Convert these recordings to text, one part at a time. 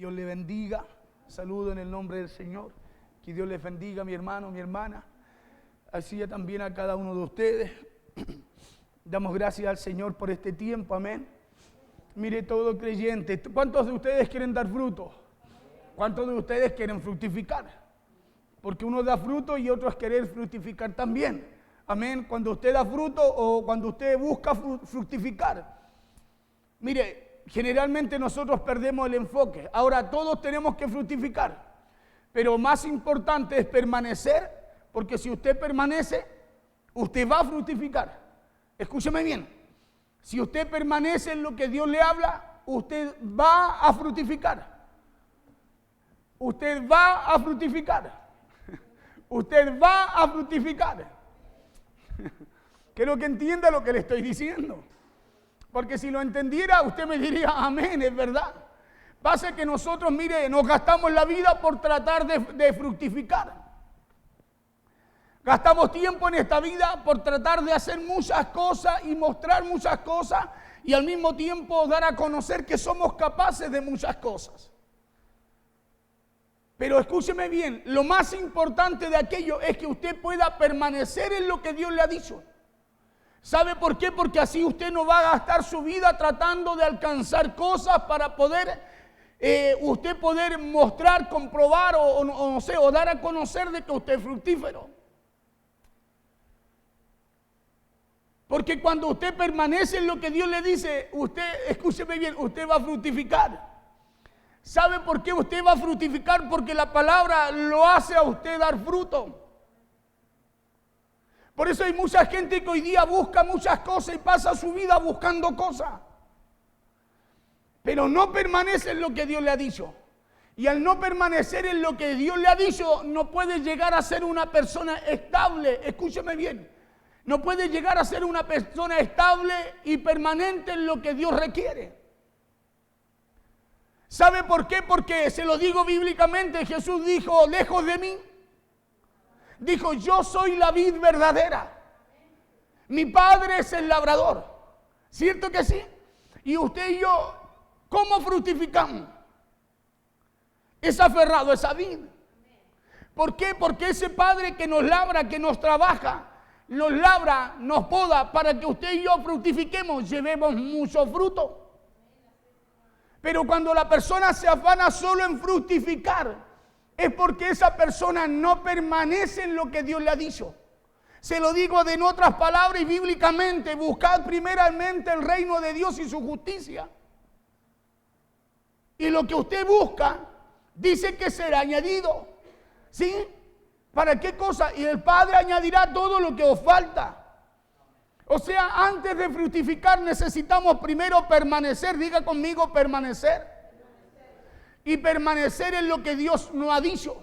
Dios le bendiga. Saludo en el nombre del Señor. Que Dios les bendiga, mi hermano, mi hermana. Así también a cada uno de ustedes. Damos gracias al Señor por este tiempo. Amén. Mire, todo creyente. ¿Cuántos de ustedes quieren dar fruto? ¿Cuántos de ustedes quieren fructificar? Porque uno da fruto y otro es querer fructificar también. Amén. Cuando usted da fruto o cuando usted busca fructificar. Mire, generalmente nosotros perdemos el enfoque. Ahora todos tenemos que fructificar. Pero más importante es permanecer, porque si usted permanece, usted va a fructificar. Escúcheme bien. Si usted permanece en lo que Dios le habla, usted va a fructificar. Usted va a fructificar. Usted va a fructificar. Quiero que entienda lo que le estoy diciendo. Porque si lo entendiera, usted me diría, amén, es verdad. Pasa que nosotros, mire, nos gastamos la vida por tratar de fructificar. Gastamos tiempo en esta vida por tratar de hacer muchas cosas y mostrar muchas cosas y al mismo tiempo dar a conocer que somos capaces de muchas cosas. Pero escúcheme bien, lo más importante de aquello es que usted pueda permanecer en lo que Dios le ha dicho. ¿Sabe por qué? Porque así usted no va a gastar su vida tratando de alcanzar cosas para poder, usted poder mostrar, comprobar o dar a conocer de que usted es fructífero. Porque cuando usted permanece en lo que Dios le dice, usted, escúcheme bien, usted va a fructificar. ¿Sabe por qué usted va a fructificar? Porque la palabra lo hace a usted dar fruto. Por eso hay mucha gente que hoy día busca muchas cosas y pasa su vida buscando cosas. Pero no permanece en lo que Dios le ha dicho. Y al no permanecer en lo que Dios le ha dicho, no puede llegar a ser una persona estable. Escúcheme bien. No puede llegar a ser una persona estable y permanente en lo que Dios requiere. ¿Sabe por qué? Porque se lo digo bíblicamente. Jesús dijo, lejos de mí. Dijo, yo soy la vid verdadera. Mi padre es el labrador. ¿Cierto que sí? Y usted y yo, ¿cómo fructificamos? Es aferrado a esa vid. ¿Por qué? Porque ese padre que nos labra, que nos trabaja, nos labra, nos poda para que usted y yo fructifiquemos, llevemos mucho fruto. Pero cuando la persona se afana solo en fructificar, es porque esa persona no permanece en lo que Dios le ha dicho. Se lo digo en otras palabras y bíblicamente, buscad primeramente el reino de Dios y su justicia. Y lo que usted busca, dice que será añadido. ¿Sí? ¿Para qué cosa? Y el Padre añadirá todo lo que os falta. O sea, antes de fructificar necesitamos primero permanecer. Diga conmigo, permanecer. Y permanecer en lo que Dios nos ha dicho.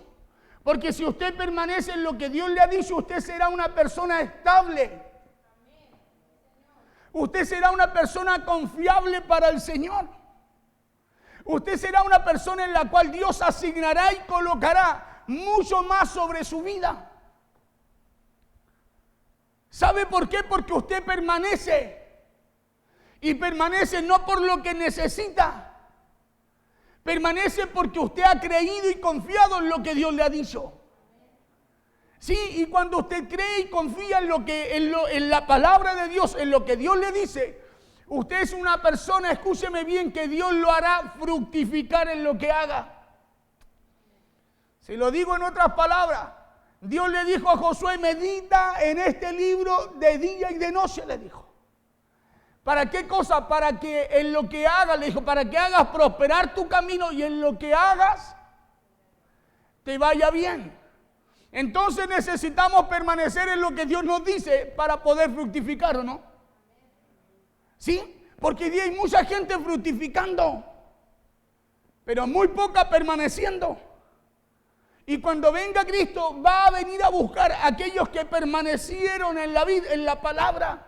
Porque si usted permanece en lo que Dios le ha dicho, usted será una persona estable. Usted será una persona confiable para el Señor. Usted será una persona en la cual Dios asignará y colocará mucho más sobre su vida. ¿Sabe por qué? Porque usted permanece. Y permanece no por lo que necesita. Permanece porque usted ha creído y confiado en lo que Dios le ha dicho. Sí, y cuando usted cree y confía en la palabra de Dios, en lo que Dios le dice, usted es una persona, escúcheme bien, que Dios lo hará fructificar en lo que haga. Si lo digo en otras palabras, Dios le dijo a Josué, medita en este libro de día y de noche, le dijo. ¿Para qué cosa? Para que en lo que hagas, le dijo, para que hagas prosperar tu camino y en lo que hagas te vaya bien. Entonces necesitamos permanecer en lo que Dios nos dice para poder fructificar, ¿o no? ¿Sí? Porque hoy día hay mucha gente fructificando, pero muy poca permaneciendo. Y cuando venga Cristo va a venir a buscar a aquellos que permanecieron en la vida, en la palabra.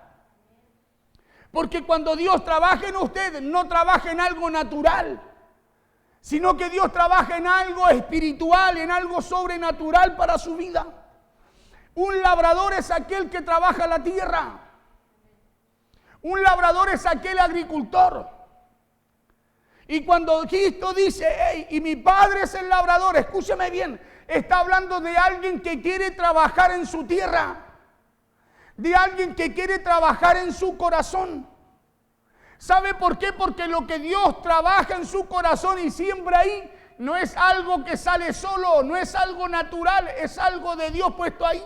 Porque cuando Dios trabaja en usted, no trabaja en algo natural, sino que Dios trabaja en algo espiritual, en algo sobrenatural para su vida. Un labrador es aquel que trabaja la tierra. Un labrador es aquel agricultor. Y cuando Cristo dice, hey, y mi Padre es el labrador, escúcheme bien, está hablando de alguien que quiere trabajar en su tierra, de alguien que quiere trabajar en su corazón. ¿Sabe por qué? Porque lo que Dios trabaja en su corazón y siembra ahí, no es algo que sale solo, no es algo natural, es algo de Dios puesto ahí.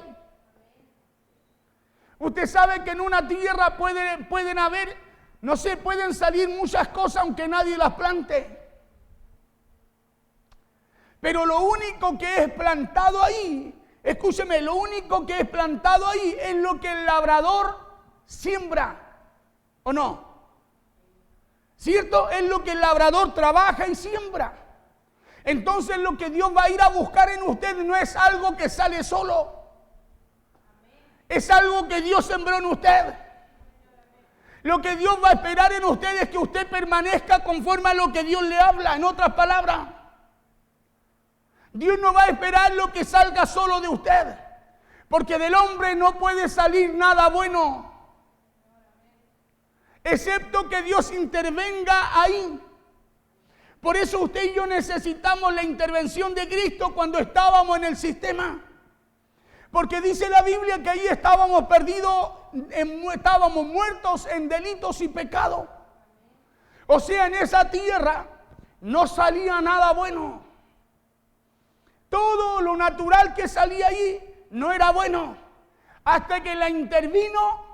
Usted sabe que en una tierra pueden haber, no sé, pueden salir muchas cosas aunque nadie las plante. Pero lo único que es plantado ahí, escúcheme, lo único que es plantado ahí es lo que el labrador siembra, ¿o no? ¿Cierto? Es lo que el labrador trabaja y siembra. Entonces lo que Dios va a ir a buscar en usted no es algo que sale solo. Es algo que Dios sembró en usted. Lo que Dios va a esperar en usted es que usted permanezca conforme a lo que Dios le habla. En otras palabras, Dios no va a esperar lo que salga solo de usted, porque del hombre no puede salir nada bueno, excepto que Dios intervenga ahí. Por eso usted y yo necesitamos la intervención de Cristo cuando estábamos en el sistema. Porque dice la Biblia que ahí estábamos perdidos, estábamos muertos en delitos y pecados. O sea, en esa tierra no salía nada bueno. Todo lo natural que salía ahí no era bueno. Hasta que la intervino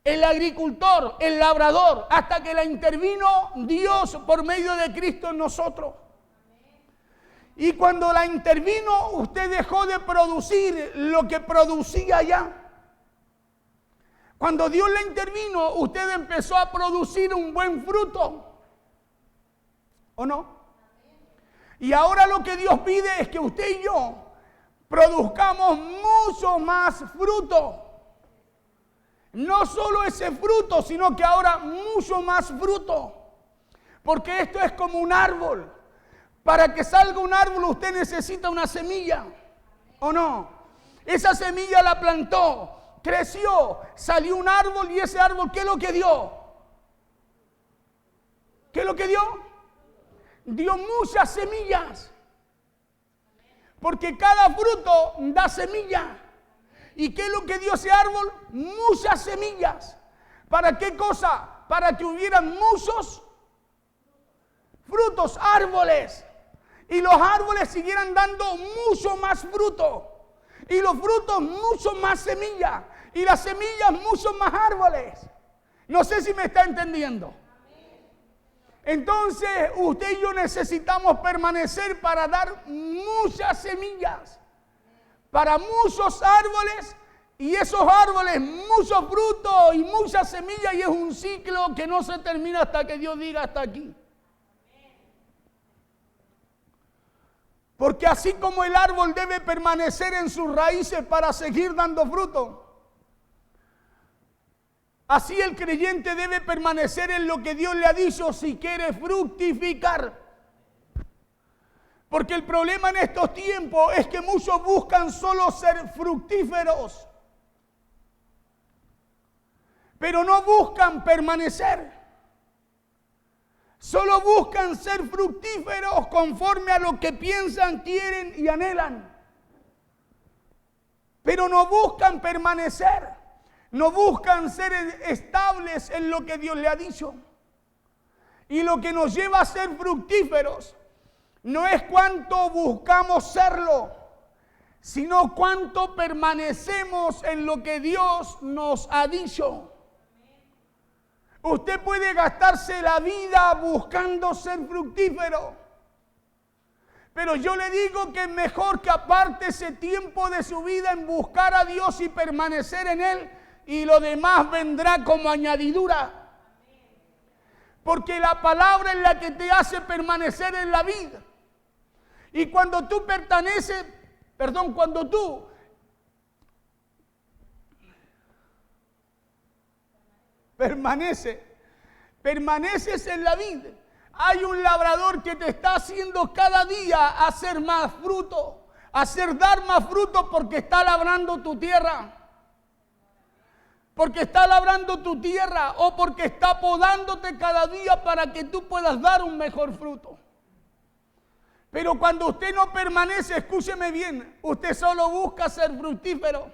el agricultor, el labrador, hasta que la intervino Dios por medio de Cristo en nosotros. Y cuando la intervino, usted dejó de producir lo que producía ya. Cuando Dios la intervino, usted empezó a producir un buen fruto. ¿O no? Y ahora lo que Dios pide es que usted y yo produzcamos mucho más fruto. No solo ese fruto, sino que ahora mucho más fruto. Porque esto es como un árbol. Para que salga un árbol usted necesita una semilla, ¿o no? Esa semilla la plantó, creció, salió un árbol y ese árbol, ¿qué es lo que dio? ¿Qué es lo que dio? Dio muchas semillas. Porque cada fruto da semilla. ¿Y qué es lo que dio ese árbol? Muchas semillas. ¿Para qué cosa? Para que hubieran muchos frutos, árboles. Y los árboles siguieran dando mucho más fruto. Y los frutos mucho más semillas. Y las semillas mucho más árboles. No sé si me está entendiendo. Entonces usted y yo necesitamos permanecer para dar muchas semillas. Para muchos árboles. Y esos árboles, muchos frutos y muchas semillas. Y es un ciclo que no se termina hasta que Dios diga hasta aquí. Porque así como el árbol debe permanecer en sus raíces para seguir dando fruto, así el creyente debe permanecer en lo que Dios le ha dicho si quiere fructificar. Porque el problema en estos tiempos es que muchos buscan solo ser fructíferos, pero no buscan permanecer. Solo buscan ser fructíferos conforme a lo que piensan, quieren y anhelan. Pero no buscan permanecer. No buscan ser estables en lo que Dios le ha dicho. Y lo que nos lleva a ser fructíferos no es cuánto buscamos serlo, sino cuánto permanecemos en lo que Dios nos ha dicho. Usted puede gastarse la vida buscando ser fructífero, pero yo le digo que es mejor que aparte ese tiempo de su vida en buscar a Dios y permanecer en Él, y lo demás vendrá como añadidura. Porque la palabra es la que te hace permanecer en la vida. Y cuando tú permaneces en la vida, hay un labrador que te está haciendo cada día hacer más fruto, dar más fruto porque está labrando tu tierra. porque está labrando tu tierra o porque está podándote cada día para que tú puedas dar un mejor fruto. Pero cuando usted no permanece, escúcheme bien, usted solo busca ser fructífero.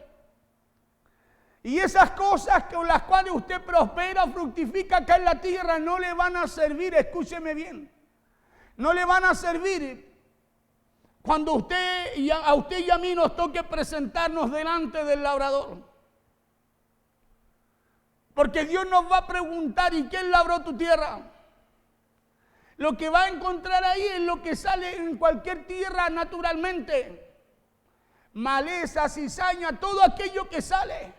Y esas cosas con las cuales usted prospera, fructifica acá en la tierra, no le van a servir, escúcheme bien. No le van a servir cuando a usted y a mí nos toque presentarnos delante del labrador. Porque Dios nos va a preguntar, ¿y quién labró tu tierra? Lo que va a encontrar ahí es lo que sale en cualquier tierra naturalmente. Maleza, cizaña, todo aquello que sale.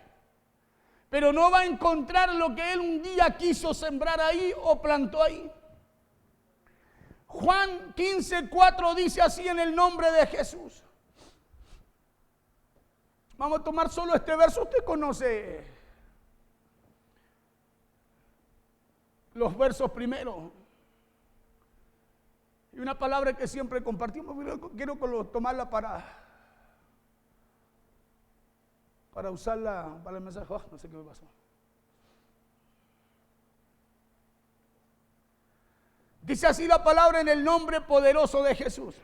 Pero no va a encontrar lo que Él un día quiso sembrar ahí o plantó ahí. Juan 15:4 dice así en el nombre de Jesús. Vamos a tomar solo este verso, usted conoce los versos primeros. Y una palabra que siempre compartimos, quiero tomarla para usarla para el mensaje. No sé qué me pasó. Dice así la palabra en el nombre poderoso de Jesús.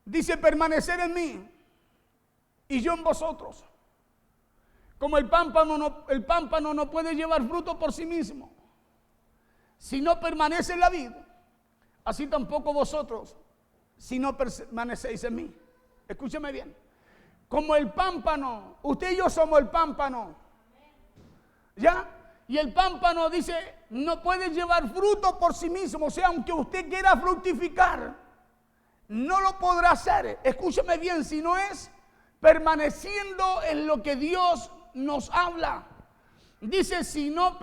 Dice: permanecer en mí y yo en vosotros. Como el pámpano no puede llevar fruto por sí mismo, si no permanece en la vid, así tampoco vosotros, si no permanecéis en mí. Escúcheme bien. Como el pámpano, usted y yo somos el pámpano. ¿Ya? Y el pámpano, dice, no puede llevar fruto por sí mismo. O sea, aunque usted quiera fructificar, no lo podrá hacer. Escúcheme bien, si no es permaneciendo en lo que Dios nos habla. Dice, si no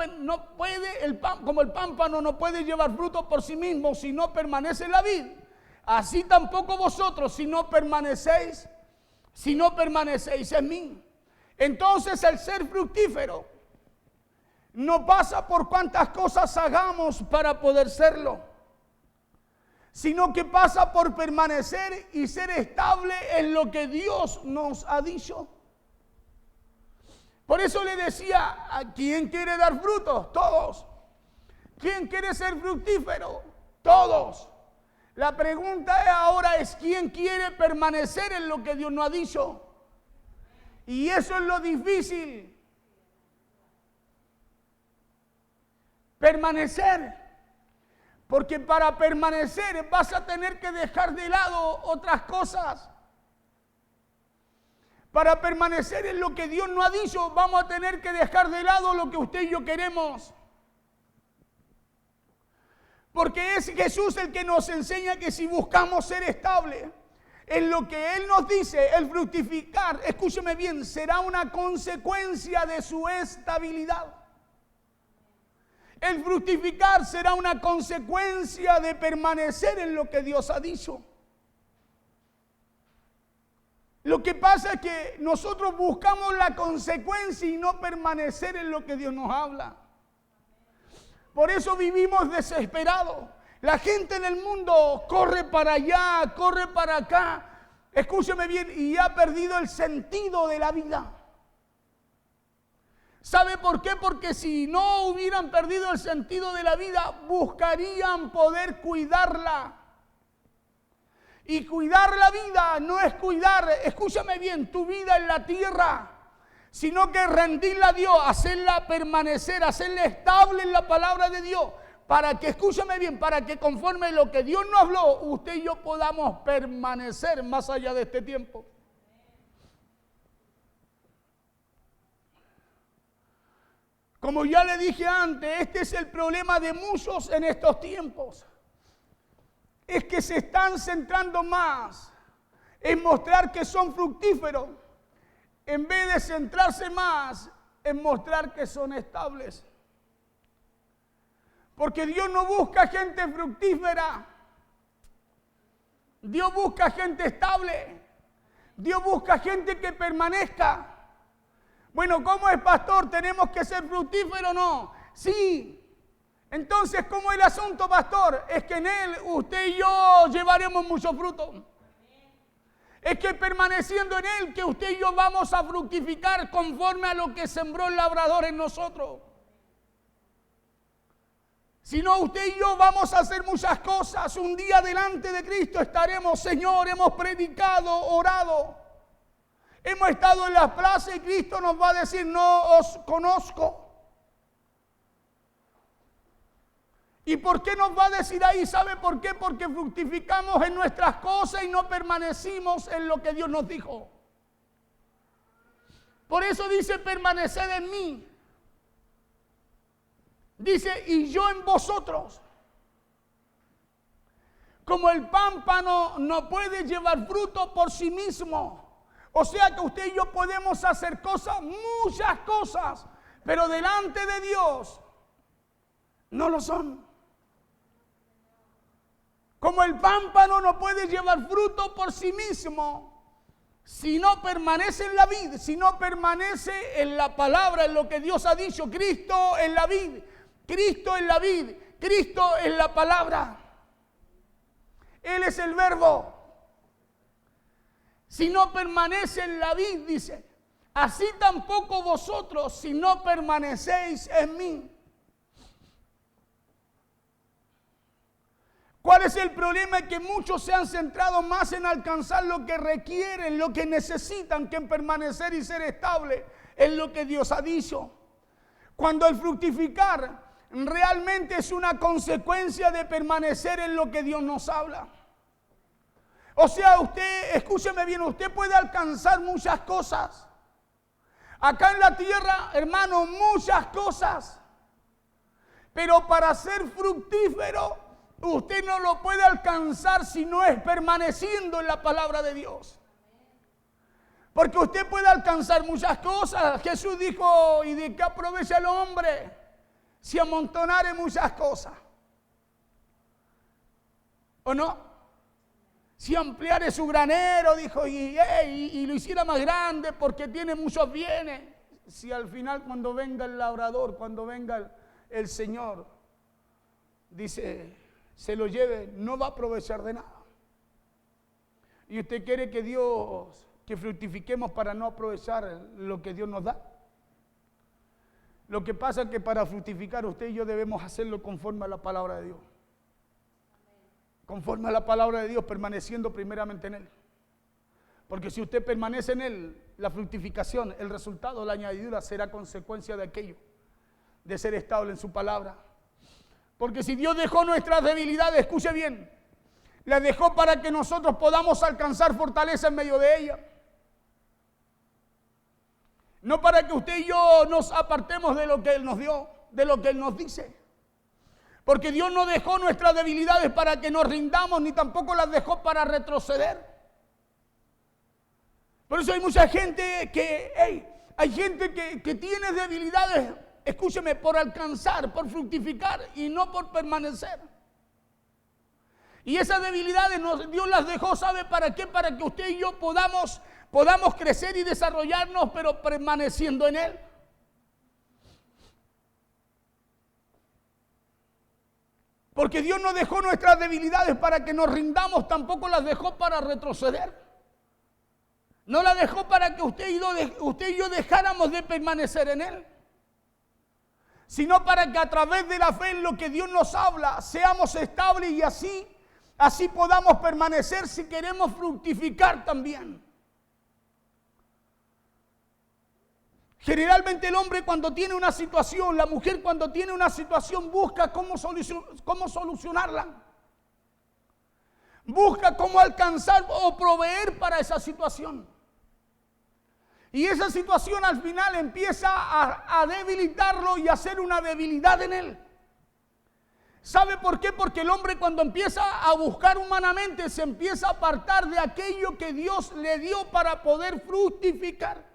puede, como el pámpano no puede llevar fruto por sí mismo si no permanece en la vid, así tampoco vosotros si no permanecéis en mí. Entonces el ser fructífero no pasa por cuántas cosas hagamos para poder serlo, sino que pasa por permanecer y ser estable en lo que Dios nos ha dicho. Por eso le decía, ¿a quién quiere dar frutos? Todos. ¿Quién quiere ser fructífero? Todos. La pregunta ahora es, ¿quién quiere permanecer en lo que Dios nos ha dicho? Y eso es lo difícil. Permanecer. Porque para permanecer vas a tener que dejar de lado otras cosas. Para permanecer en lo que Dios nos ha dicho, vamos a tener que dejar de lado lo que usted y yo queremos. Porque es Jesús el que nos enseña que si buscamos ser estables en lo que Él nos dice, el fructificar, escúcheme bien, será una consecuencia de su estabilidad. El fructificar será una consecuencia de permanecer en lo que Dios ha dicho. Lo que pasa es que nosotros buscamos la consecuencia y no permanecer en lo que Dios nos habla. Por eso vivimos desesperados. La gente en el mundo corre para allá, corre para acá. Escúcheme bien, y ha perdido el sentido de la vida. ¿Sabe por qué? Porque si no hubieran perdido el sentido de la vida, buscarían poder cuidarla. Y cuidar la vida no es cuidar, escúchame bien, tu vida en la tierra, sino que rendirla a Dios, hacerla permanecer, hacerla estable en la palabra de Dios, para que, escúchame bien, para que conforme lo que Dios nos habló, usted y yo podamos permanecer más allá de este tiempo. Como ya le dije antes, este es el problema de muchos en estos tiempos. Es que se están centrando más en mostrar que son fructíferos, en vez de centrarse más en mostrar que son estables. Porque Dios no busca gente fructífera, Dios busca gente estable, Dios busca gente que permanezca. Bueno, ¿cómo es, pastor? ¿Tenemos que ser fructíferos o no? Sí. Entonces, ¿cómo es el asunto, pastor? Es que en Él, usted y yo llevaremos mucho fruto. Es que permaneciendo en Él, que usted y yo vamos a fructificar conforme a lo que sembró el labrador en nosotros. Si no, usted y yo vamos a hacer muchas cosas. Un día delante de Cristo estaremos, Señor, hemos predicado, orado. Hemos estado en las plazas y Cristo nos va a decir, no os conozco. ¿Y por qué nos va a decir ahí? ¿Sabe por qué? Porque fructificamos en nuestras cosas y no permanecimos en lo que Dios nos dijo. Por eso dice, permaneced en mí. Dice, y yo en vosotros. Como el pámpano no puede llevar fruto por sí mismo. O sea que usted y yo podemos hacer cosas, muchas cosas, pero delante de Dios no lo son. Como el pámpano no puede llevar fruto por sí mismo, si no permanece en la vid, si no permanece en la palabra, en lo que Dios ha dicho. Cristo en la vid, Cristo en la vid, Cristo en la palabra. Él es el verbo. Si no permanece en la vid, dice, así tampoco vosotros si no permanecéis en mí. ¿Cuál es el problema? Que muchos se han centrado más en alcanzar lo que requieren, lo que necesitan, que en permanecer y ser estable en lo que Dios ha dicho. Cuando el fructificar realmente es una consecuencia de permanecer en lo que Dios nos habla. O sea, usted, escúcheme bien, usted puede alcanzar muchas cosas. Acá en la tierra, hermano, muchas cosas. Pero para ser fructífero, usted no lo puede alcanzar si no es permaneciendo en la palabra de Dios. Porque usted puede alcanzar muchas cosas. Jesús dijo, ¿y de qué aprovecha el hombre si amontonare muchas cosas? ¿O no? Si ampliare su granero, dijo, y lo hiciera más grande porque tiene muchos bienes. Si al final cuando venga el labrador, cuando venga el Señor, dice, se lo lleve, no va a aprovechar de nada. Y usted quiere que fructifiquemos para no aprovechar lo que Dios nos da. Lo que pasa es que para fructificar usted y yo debemos hacerlo conforme a la palabra de Dios. Conforme a la palabra de Dios, permaneciendo primeramente en Él. Porque si usted permanece en Él, la fructificación, el resultado, la añadidura será consecuencia de aquello, de ser estable en su palabra. Porque si Dios dejó nuestras debilidades, escuche bien, las dejó para que nosotros podamos alcanzar fortaleza en medio de ellas. No para que usted y yo nos apartemos de lo que Él nos dio, de lo que Él nos dice. Porque Dios no dejó nuestras debilidades para que nos rindamos, ni tampoco las dejó para retroceder. Por eso hay mucha gente hay gente que tiene debilidades, escúcheme, por alcanzar, por fructificar y no por permanecer. Y esas debilidades Dios las dejó, ¿sabe para qué? Para que usted y yo podamos crecer y desarrollarnos, pero permaneciendo en Él. Porque Dios no dejó nuestras debilidades para que nos rindamos, tampoco las dejó para retroceder. No las dejó para que usted y yo dejáramos de permanecer en Él, sino para que a través de la fe en lo que Dios nos habla, seamos estables y así podamos permanecer si queremos fructificar también. Generalmente el hombre cuando tiene una situación, la mujer cuando tiene una situación busca cómo solucionarla. Busca cómo alcanzar o proveer para esa situación. Y esa situación al final empieza a debilitarlo y a ser una debilidad en él. ¿Sabe por qué? Porque el hombre cuando empieza a buscar humanamente se empieza a apartar de aquello que Dios le dio para poder fructificar.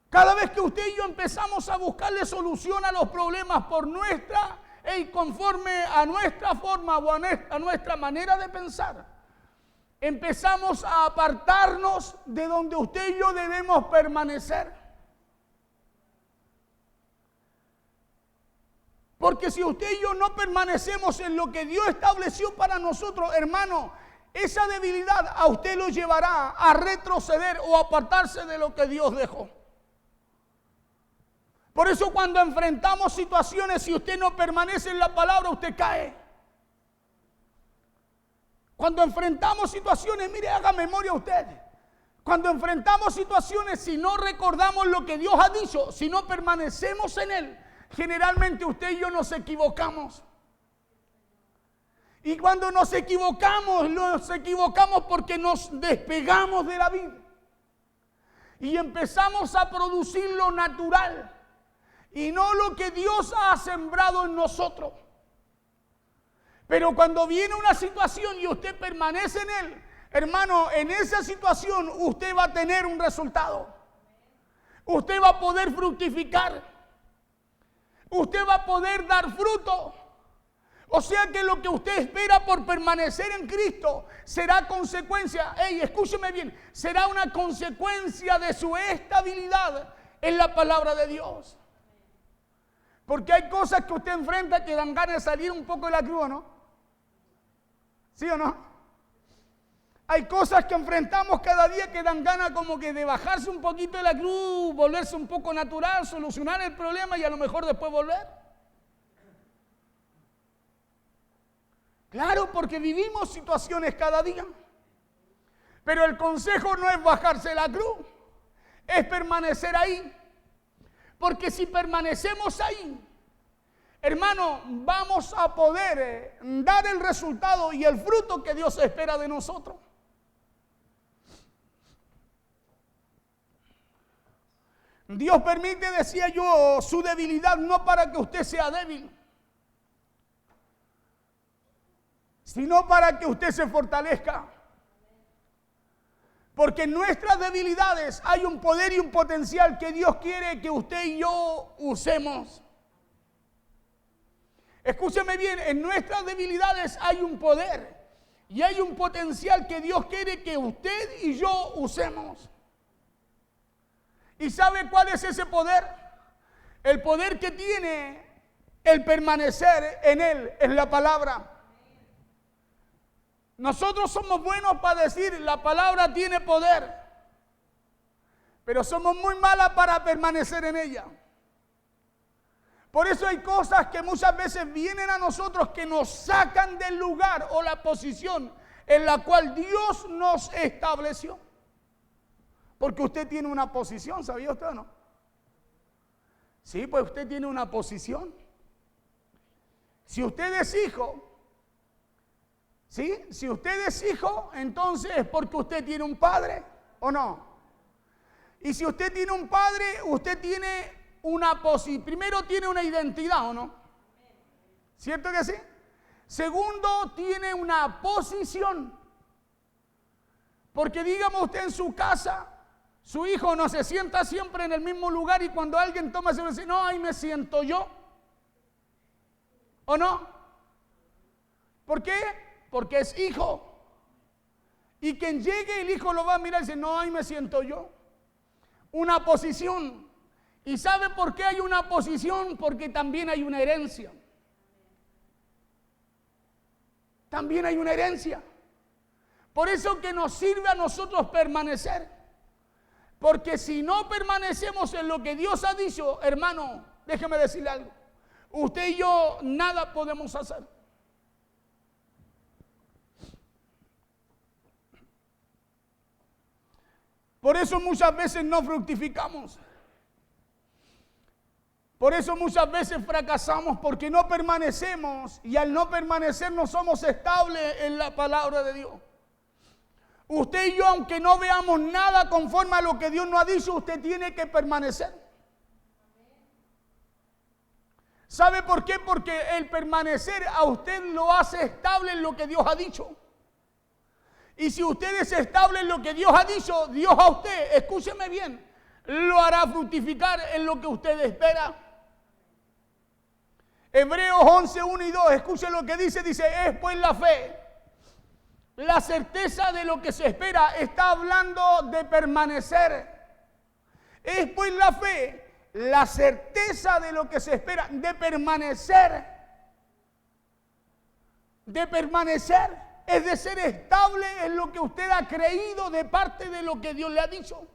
Cada vez que usted y yo empezamos a buscarle solución a los problemas por conforme a nuestra forma o a nuestra manera de pensar, empezamos a apartarnos de donde usted y yo debemos permanecer. Porque si usted y yo no permanecemos en lo que Dios estableció para nosotros, hermano, esa debilidad a usted lo llevará a retroceder o apartarse de lo que Dios dejó. Por eso cuando enfrentamos situaciones, si usted no permanece en la palabra, usted cae. Cuando enfrentamos situaciones, mire, haga memoria usted. Cuando enfrentamos situaciones, si no recordamos lo que Dios ha dicho, si no permanecemos en Él, generalmente usted y yo nos equivocamos. Y cuando nos equivocamos porque nos despegamos de la vida. Y empezamos a producir lo natural y no lo que Dios ha sembrado en nosotros. Pero cuando viene una situación y usted permanece en Él, hermano, en esa situación usted va a tener un resultado. Usted va a poder fructificar. Usted va a poder dar fruto. O sea que lo que usted espera por permanecer en Cristo será consecuencia, escúcheme bien, será una consecuencia de su estabilidad en la palabra de Dios. Porque hay cosas que usted enfrenta que dan ganas de salir un poco de la cruz, ¿no? ¿Sí o no? Hay cosas que enfrentamos cada día que dan ganas como que de bajarse un poquito de la cruz, volverse un poco natural, solucionar el problema y a lo mejor después volver. Claro, porque vivimos situaciones cada día. Pero el consejo no es bajarse de la cruz, es permanecer ahí. Porque si permanecemos ahí, hermano, vamos a poder dar el resultado y el fruto que Dios espera de nosotros. Dios permite, decía yo, su debilidad no para que usted sea débil, sino para que usted se fortalezca. Porque en nuestras debilidades hay un poder y un potencial que Dios quiere que usted y yo usemos. Escúcheme bien, en nuestras debilidades hay un poder y hay un potencial que Dios quiere que usted y yo usemos. ¿Y sabe cuál es ese poder? El poder que tiene el permanecer en Él, en la palabra. Nosotros somos buenos para decir la palabra tiene poder, pero somos muy malas para permanecer en ella. Por eso hay cosas que muchas veces vienen a nosotros que nos sacan del lugar o la posición en la cual Dios nos estableció. Porque usted tiene una posición, ¿sabía usted o no? Sí, pues usted tiene una posición. Si usted es hijo, ¿sí? Si usted es hijo, entonces es porque usted tiene un padre, ¿o no? Y si usted tiene un padre, usted tiene una posición. Primero tiene una identidad, ¿o no? ¿Cierto que sí? Segundo, tiene una posición. Porque digamos usted en su casa, su hijo no se sienta siempre en el mismo lugar y cuando alguien toma se dice, no, ahí me siento yo. ¿O no? ¿Por qué? Porque es hijo. Y quien llegue, el hijo lo va a mirar y dice, no, ahí me siento yo. Una posición. ¿Y sabe por qué hay una posición? Porque también hay una herencia. También hay una herencia. Por eso que nos sirve a nosotros permanecer. Porque si no permanecemos en lo que Dios ha dicho, hermano, déjeme decirle algo. Usted y yo nada podemos hacer. Por eso muchas veces no fructificamos. Por eso muchas veces fracasamos porque no permanecemos y al no permanecer no somos estables en la palabra de Dios. Usted y yo, aunque no veamos nada conforme a lo que Dios nos ha dicho, usted tiene que permanecer. ¿Sabe por qué? Porque el permanecer a usted lo hace estable en lo que Dios ha dicho. Y si usted es estable en lo que Dios ha dicho, Dios a usted, escúcheme bien, lo hará fructificar en lo que usted espera. Hebreos 11, 1 y 2, escuche lo que dice, es pues la fe. La certeza de lo que se espera, está hablando de permanecer. Es pues la fe, la certeza de lo que se espera, de permanecer. De permanecer. es de ser estable en lo que usted ha creído de parte de lo que Dios le ha dicho.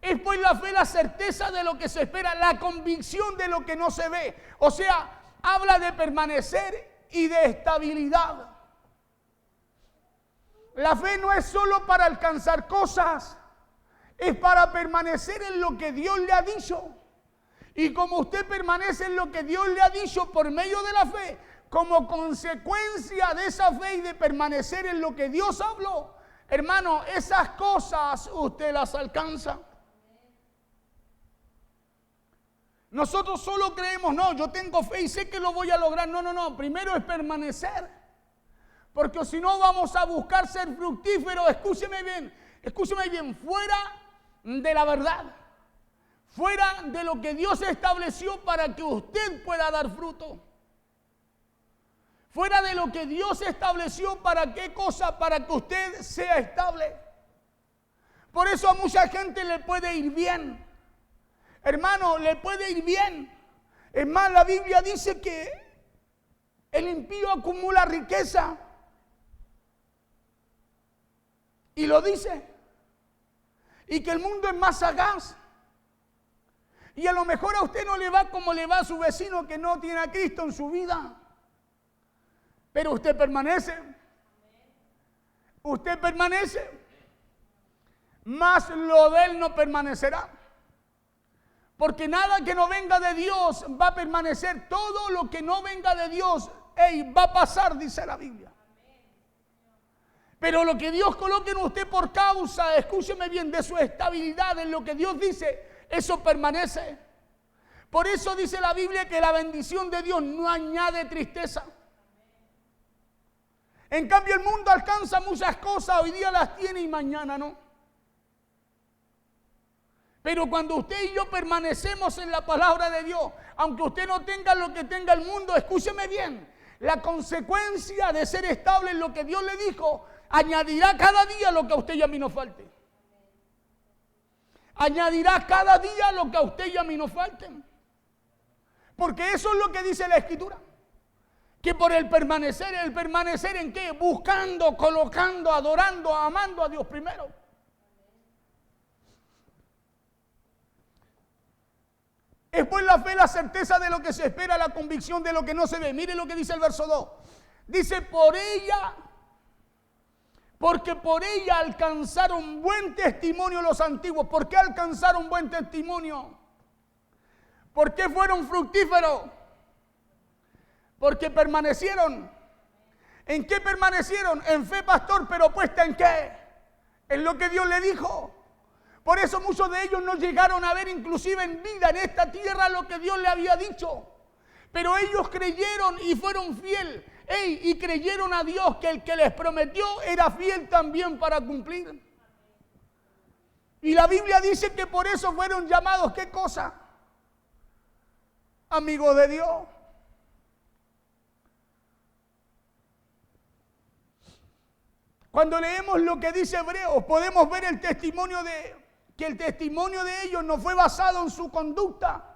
Es pues la fe, la certeza de lo que se espera, la convicción de lo que no se ve. O sea, habla de permanecer y de estabilidad. La fe no es solo para alcanzar cosas, es para permanecer en lo que Dios le ha dicho. Y como usted permanece en lo que Dios le ha dicho por medio de la fe, como consecuencia de esa fe y de permanecer en lo que Dios habló, hermano, esas cosas usted las alcanza. Nosotros solo creemos, no, yo tengo fe y sé que lo voy a lograr. No, primero es permanecer. Porque si no vamos a buscar ser fructíferos, escúcheme bien, fuera de la verdad. Fuera de lo que Dios estableció para que usted pueda dar fruto. Fuera de lo que Dios estableció para qué cosa, para que usted sea estable. Por eso a mucha gente le puede ir bien. Hermano, le puede ir bien. Es más, la Biblia dice que el impío acumula riqueza. Y lo dice. Y que el mundo es más sagaz. Y a lo mejor a usted no le va como le va a su vecino que no tiene a Cristo en su vida. Pero usted permanece. Usted permanece. Mas lo de él no permanecerá. Porque nada que no venga de Dios va a permanecer. Todo lo que no venga de Dios, va a pasar, dice la Biblia. Pero lo que Dios coloque en usted por causa, escúcheme bien, de su estabilidad, en lo que Dios dice, eso permanece. Por eso dice la Biblia que la bendición de Dios no añade tristeza. En cambio, el mundo alcanza muchas cosas, hoy día las tiene y mañana no. Pero cuando usted y yo permanecemos en la palabra de Dios, aunque usted no tenga lo que tenga el mundo, escúcheme bien, la consecuencia de ser estable en lo que Dios le dijo, añadirá cada día lo que a usted y a mí nos falte. Añadirá cada día lo que a usted y a mí nos falte. Porque eso es lo que dice la Escritura. Que por el permanecer ¿en qué? Buscando, colocando, adorando, amando a Dios primero. Es pues la fe, la certeza de lo que se espera, la convicción de lo que no se ve. Mire lo que dice el verso 2. Dice, porque por ella alcanzaron buen testimonio los antiguos. ¿Por qué alcanzaron buen testimonio? ¿Por qué fueron fructíferos? Porque permanecieron. ¿En qué permanecieron? En fe, pastor, pero puesta ¿en qué? En lo que Dios le dijo. Por eso muchos de ellos no llegaron a ver inclusive en vida en esta tierra lo que Dios le había dicho. Pero ellos creyeron y fueron fieles. Y creyeron a Dios que el que les prometió era fiel también para cumplir. Y la Biblia dice que por eso fueron llamados, ¿qué cosa? Amigos de Dios. Cuando leemos lo que dice Hebreos, podemos ver el testimonio que el testimonio de ellos no fue basado en su conducta.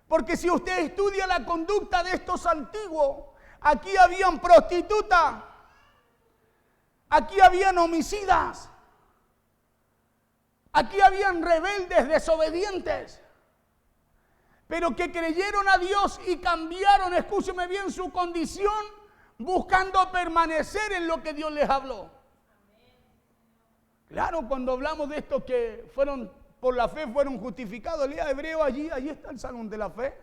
Porque si usted estudia la conducta de estos antiguos, aquí habían prostitutas, aquí habían homicidas, aquí habían rebeldes, desobedientes, pero que creyeron a Dios y cambiaron, escúcheme bien, su condición, buscando permanecer en lo que Dios les habló. Claro, cuando hablamos de estos que fueron por la fe, fueron justificados, lea Hebreo allí está el salón de la fe.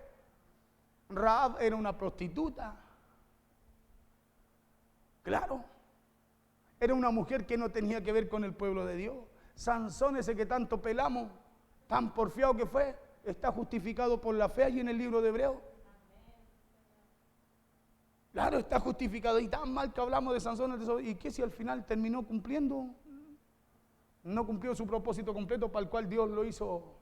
Rahab era una prostituta. Claro, era una mujer que no tenía que ver con el pueblo de Dios. Sansón, ese que tanto pelamos, tan porfiado que fue, está justificado por la fe allí en el libro de Hebreo. Claro, está justificado. Y tan mal que hablamos de Sansón, ¿y qué si al final terminó cumpliendo? No cumplió su propósito completo para el cual Dios lo hizo,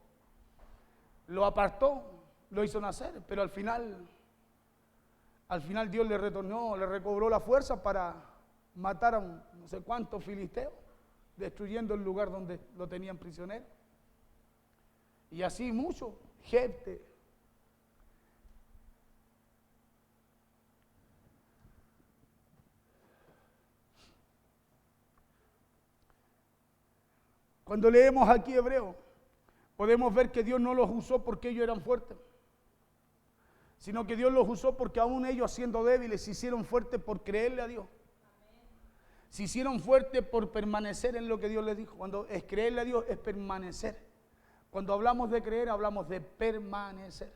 lo apartó, lo hizo nacer, pero al final Dios le retornó, le recobró la fuerza para matar a no sé cuántos filisteos, destruyendo el lugar donde lo tenían prisionero. Y así mucho, Jefte. Cuando leemos aquí Hebreo, podemos ver que Dios no los usó porque ellos eran fuertes, sino que Dios los usó porque aún ellos, siendo débiles, se hicieron fuertes por creerle a Dios. Se hicieron fuertes por permanecer en lo que Dios les dijo. Cuando es creerle a Dios, es permanecer. Cuando hablamos de creer, hablamos de permanecer.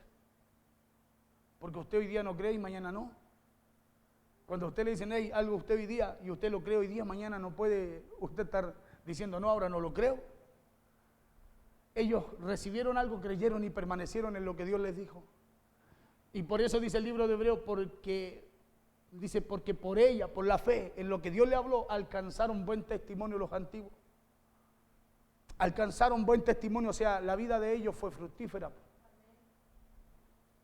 Porque usted hoy día no cree y mañana no. Cuando a usted le dicen, hey, algo usted hoy día, y usted lo cree hoy día, mañana no puede usted estar diciendo, no, ahora no lo creo. Ellos recibieron algo, creyeron y permanecieron en lo que Dios les dijo. Y por eso dice el libro de Hebreo, porque por ella, por la fe, en lo que Dios le habló, alcanzaron buen testimonio los antiguos. Alcanzaron buen testimonio, o sea, la vida de ellos fue fructífera.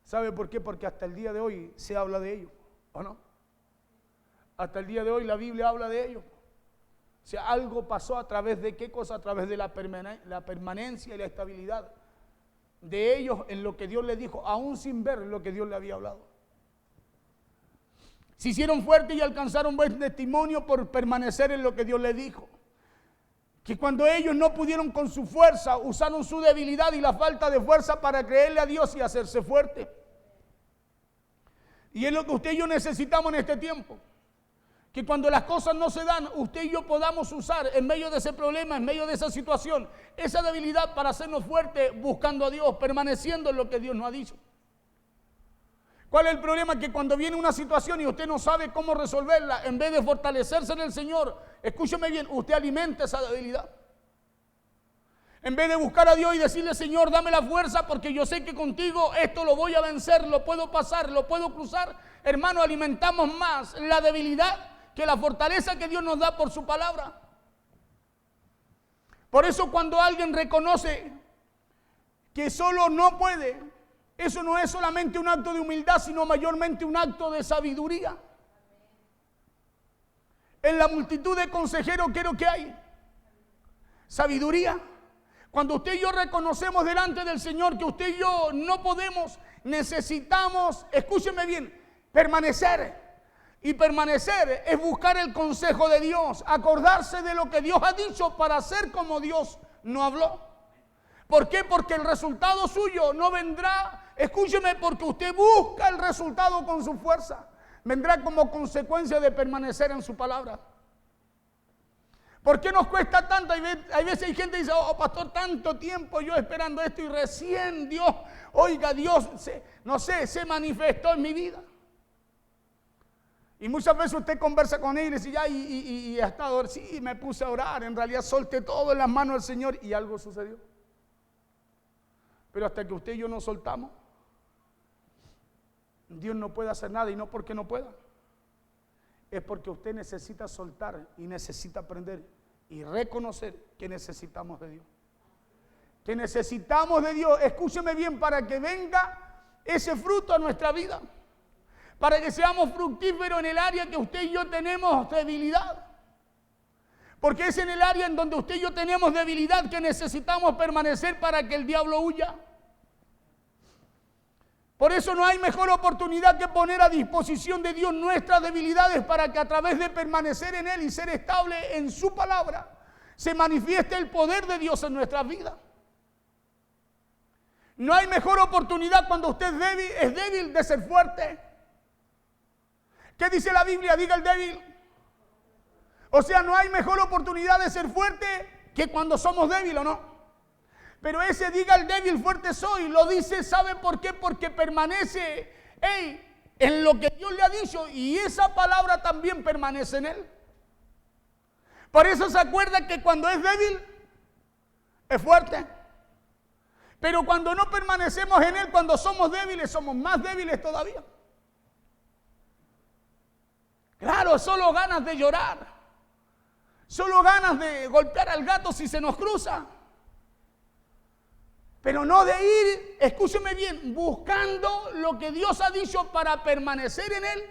¿Sabe por qué? Porque hasta el día de hoy se habla de ellos, ¿o no? Hasta el día de hoy la Biblia habla de ellos. O sea, algo pasó a través de ¿qué cosa? A través de la permanencia y la estabilidad de ellos en lo que Dios les dijo, aún sin ver lo que Dios le había hablado. Se hicieron fuertes y alcanzaron buen testimonio por permanecer en lo que Dios les dijo. Que cuando ellos no pudieron con su fuerza, usaron su debilidad y la falta de fuerza para creerle a Dios y hacerse fuerte. Y es lo que usted y yo necesitamos en este tiempo. Que cuando las cosas no se dan, usted y yo podamos usar en medio de ese problema, en medio de esa situación, esa debilidad para hacernos fuertes buscando a Dios, permaneciendo en lo que Dios nos ha dicho. ¿Cuál es el problema? Que cuando viene una situación y usted no sabe cómo resolverla, en vez de fortalecerse en el Señor, escúcheme bien, usted alimenta esa debilidad. En vez de buscar a Dios y decirle, Señor, dame la fuerza porque yo sé que contigo esto lo voy a vencer, lo puedo pasar, lo puedo cruzar. Hermano, alimentamos más la debilidad que la fortaleza que Dios nos da por su palabra. Por eso cuando alguien reconoce que solo no puede, eso no es solamente un acto de humildad, sino mayormente un acto de sabiduría. En la multitud de consejeros, ¿qué es lo que hay? Sabiduría. Cuando usted y yo reconocemos delante del Señor que usted y yo no podemos, necesitamos, escúcheme bien, permanecer. Y permanecer es buscar el consejo de Dios, acordarse de lo que Dios ha dicho para hacer como Dios no habló. ¿Por qué? Porque el resultado suyo no vendrá, escúcheme, porque usted busca el resultado con su fuerza. Vendrá como consecuencia de permanecer en su palabra. ¿Por qué nos cuesta tanto? Hay veces hay gente que dice, oh pastor, tanto tiempo yo esperando esto y recién Dios, oiga, Dios, se manifestó en mi vida. Y muchas veces usted conversa con él y dice, ya, y ha estado, sí, me puse a orar, en realidad solté todo en las manos del Señor y algo sucedió. Pero hasta que usted y yo nos soltamos, Dios no puede hacer nada, y no porque no pueda. Es porque usted necesita soltar y necesita aprender y reconocer que necesitamos de Dios. Que necesitamos de Dios, escúcheme bien, para que venga ese fruto a nuestra vida. Para que seamos fructíferos en el área que usted y yo tenemos debilidad. Porque es en el área en donde usted y yo tenemos debilidad que necesitamos permanecer para que el diablo huya. Por eso no hay mejor oportunidad que poner a disposición de Dios nuestras debilidades para que a través de permanecer en Él y ser estable en su palabra, se manifieste el poder de Dios en nuestras vidas. No hay mejor oportunidad cuando usted es débil de ser fuerte. ¿Qué dice la Biblia? Diga el débil. O sea, no hay mejor oportunidad de ser fuerte que cuando somos débiles, ¿o no? Pero ese diga el débil, fuerte soy, lo dice, ¿sabe por qué? Porque permanece en lo que Dios le ha dicho y esa palabra también permanece en él. Por eso se acuerda que cuando es débil, es fuerte. Pero cuando no permanecemos en él, cuando somos débiles, somos más débiles todavía. Claro, solo ganas de llorar, solo ganas de golpear al gato si se nos cruza. Pero no de ir, escúcheme bien, buscando lo que Dios ha dicho para permanecer en Él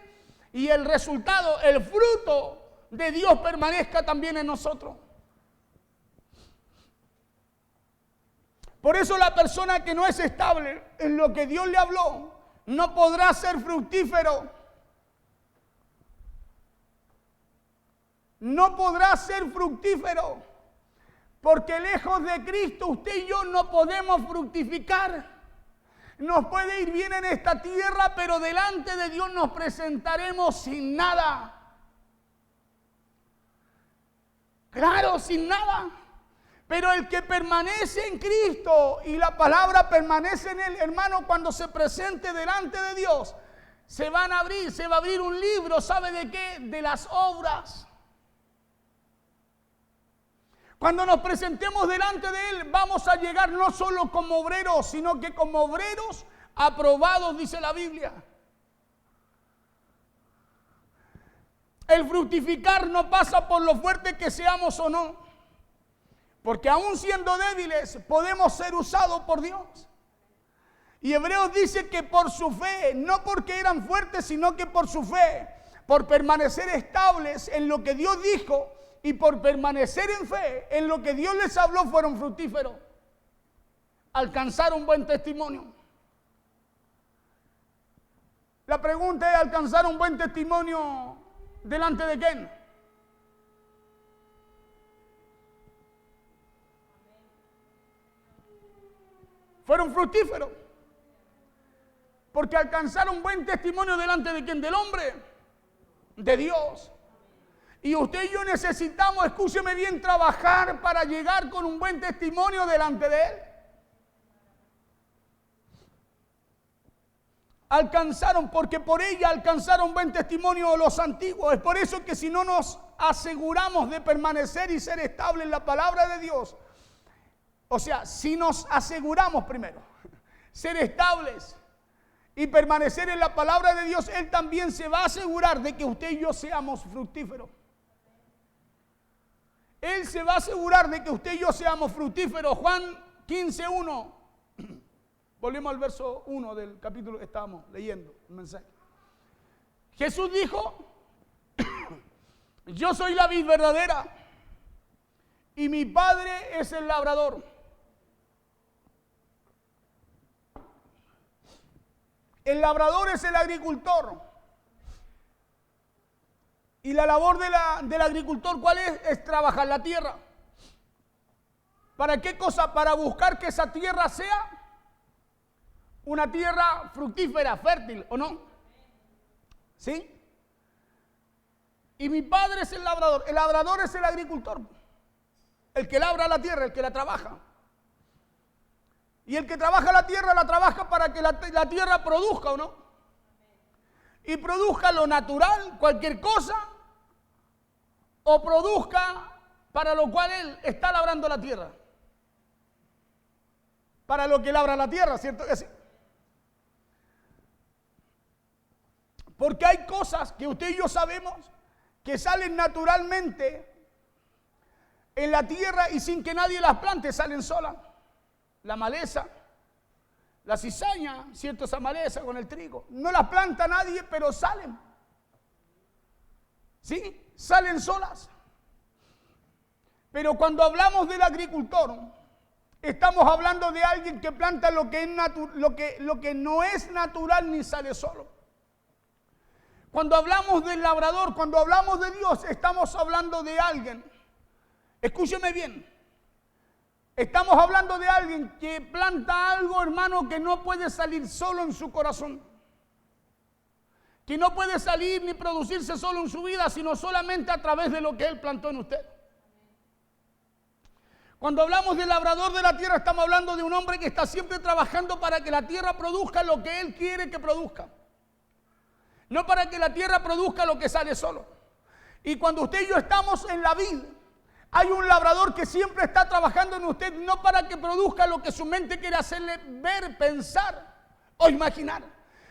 y el resultado, el fruto de Dios permanezca también en nosotros. Por eso la persona que no es estable en lo que Dios le habló no podrá ser fructífero. No podrá ser fructífero. Porque lejos de Cristo usted y yo no podemos fructificar. Nos puede ir bien en esta tierra, pero delante de Dios nos presentaremos sin nada. Claro, sin nada. Pero el que permanece en Cristo y la palabra permanece en él, hermano, cuando se presente delante de Dios, se va a abrir un libro, ¿sabe de qué? De las obras. Cuando nos presentemos delante de Él, vamos a llegar no solo como obreros, sino que como obreros aprobados, dice la Biblia. El fructificar no pasa por lo fuerte que seamos o no, porque aún siendo débiles podemos ser usados por Dios. Y Hebreos dice que por su fe, no porque eran fuertes, sino que por su fe, por permanecer estables en lo que Dios dijo, y por permanecer en fe en lo que Dios les habló, fueron fructíferos. Alcanzaron buen testimonio. La pregunta es: ¿alcanzar un buen testimonio delante de quién? Fueron fructíferos. Porque alcanzaron buen testimonio delante de quién? Del hombre, de Dios. Y usted y yo necesitamos, escúcheme bien, trabajar para llegar con un buen testimonio delante de Él. Alcanzaron, porque por ella alcanzaron buen testimonio los antiguos. Es por eso que si no nos aseguramos de permanecer y ser estables en la palabra de Dios, o sea, si nos aseguramos primero ser estables y permanecer en la palabra de Dios, Él también se va a asegurar de que usted y yo seamos fructíferos. Él se va a asegurar de que usted y yo seamos fructíferos. Juan 15:1. Volvemos al verso 1 del capítulo que estábamos leyendo, el mensaje. Jesús dijo: yo soy la vid verdadera y mi Padre es el labrador. El labrador es el agricultor. Y la labor del agricultor, ¿cuál es? Es trabajar la tierra. ¿Para qué cosa? Para buscar que esa tierra sea una tierra fructífera, fértil, ¿o no? ¿Sí? Y mi Padre es el labrador es el agricultor, el que labra la tierra, el que la trabaja. Y el que trabaja la trabaja para que la tierra produzca, ¿o no? Y produzca lo natural, cualquier cosa, o produzca para lo cual Él está labrando la tierra. Para lo que labra la tierra, ¿cierto que sí? Porque hay cosas que usted y yo sabemos que salen naturalmente en la tierra y sin que nadie las plante, salen solas. La maleza, la cizaña, ¿cierto? Esa maleza con el trigo. No las planta nadie, pero salen. ¿Sí? Salen solas. Pero cuando hablamos del agricultor, estamos hablando de alguien que planta lo que no es natural ni sale solo. Cuando hablamos del labrador, cuando hablamos de Dios, estamos hablando de alguien. Escúcheme bien. Estamos hablando de alguien que planta algo, hermano, que no puede salir solo en su corazón. Que no puede salir ni producirse solo en su vida, sino solamente a través de lo que Él plantó en usted. Cuando hablamos del labrador de la tierra, estamos hablando de un hombre que está siempre trabajando para que la tierra produzca lo que Él quiere que produzca. No para que la tierra produzca lo que sale solo. Y cuando usted y yo estamos en la vid, hay un labrador que siempre está trabajando en usted, no para que produzca lo que su mente quiere hacerle ver, pensar o imaginar,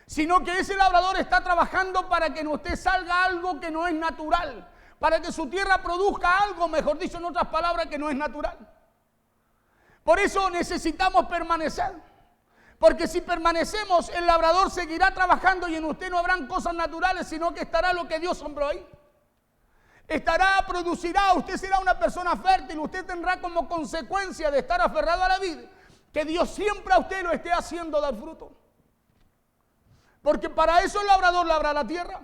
sino que ese labrador está trabajando para que en usted salga algo que no es natural, para que su tierra produzca algo, mejor dicho, en otras palabras, que no es natural. Por eso necesitamos permanecer, porque si permanecemos, el labrador seguirá trabajando y en usted no habrán cosas naturales, sino que estará lo que Dios sembró ahí. Producirá, usted será una persona fértil, usted tendrá como consecuencia de estar aferrado a la vida, que Dios siempre a usted lo esté haciendo dar fruto. Porque para eso el labrador labra la tierra.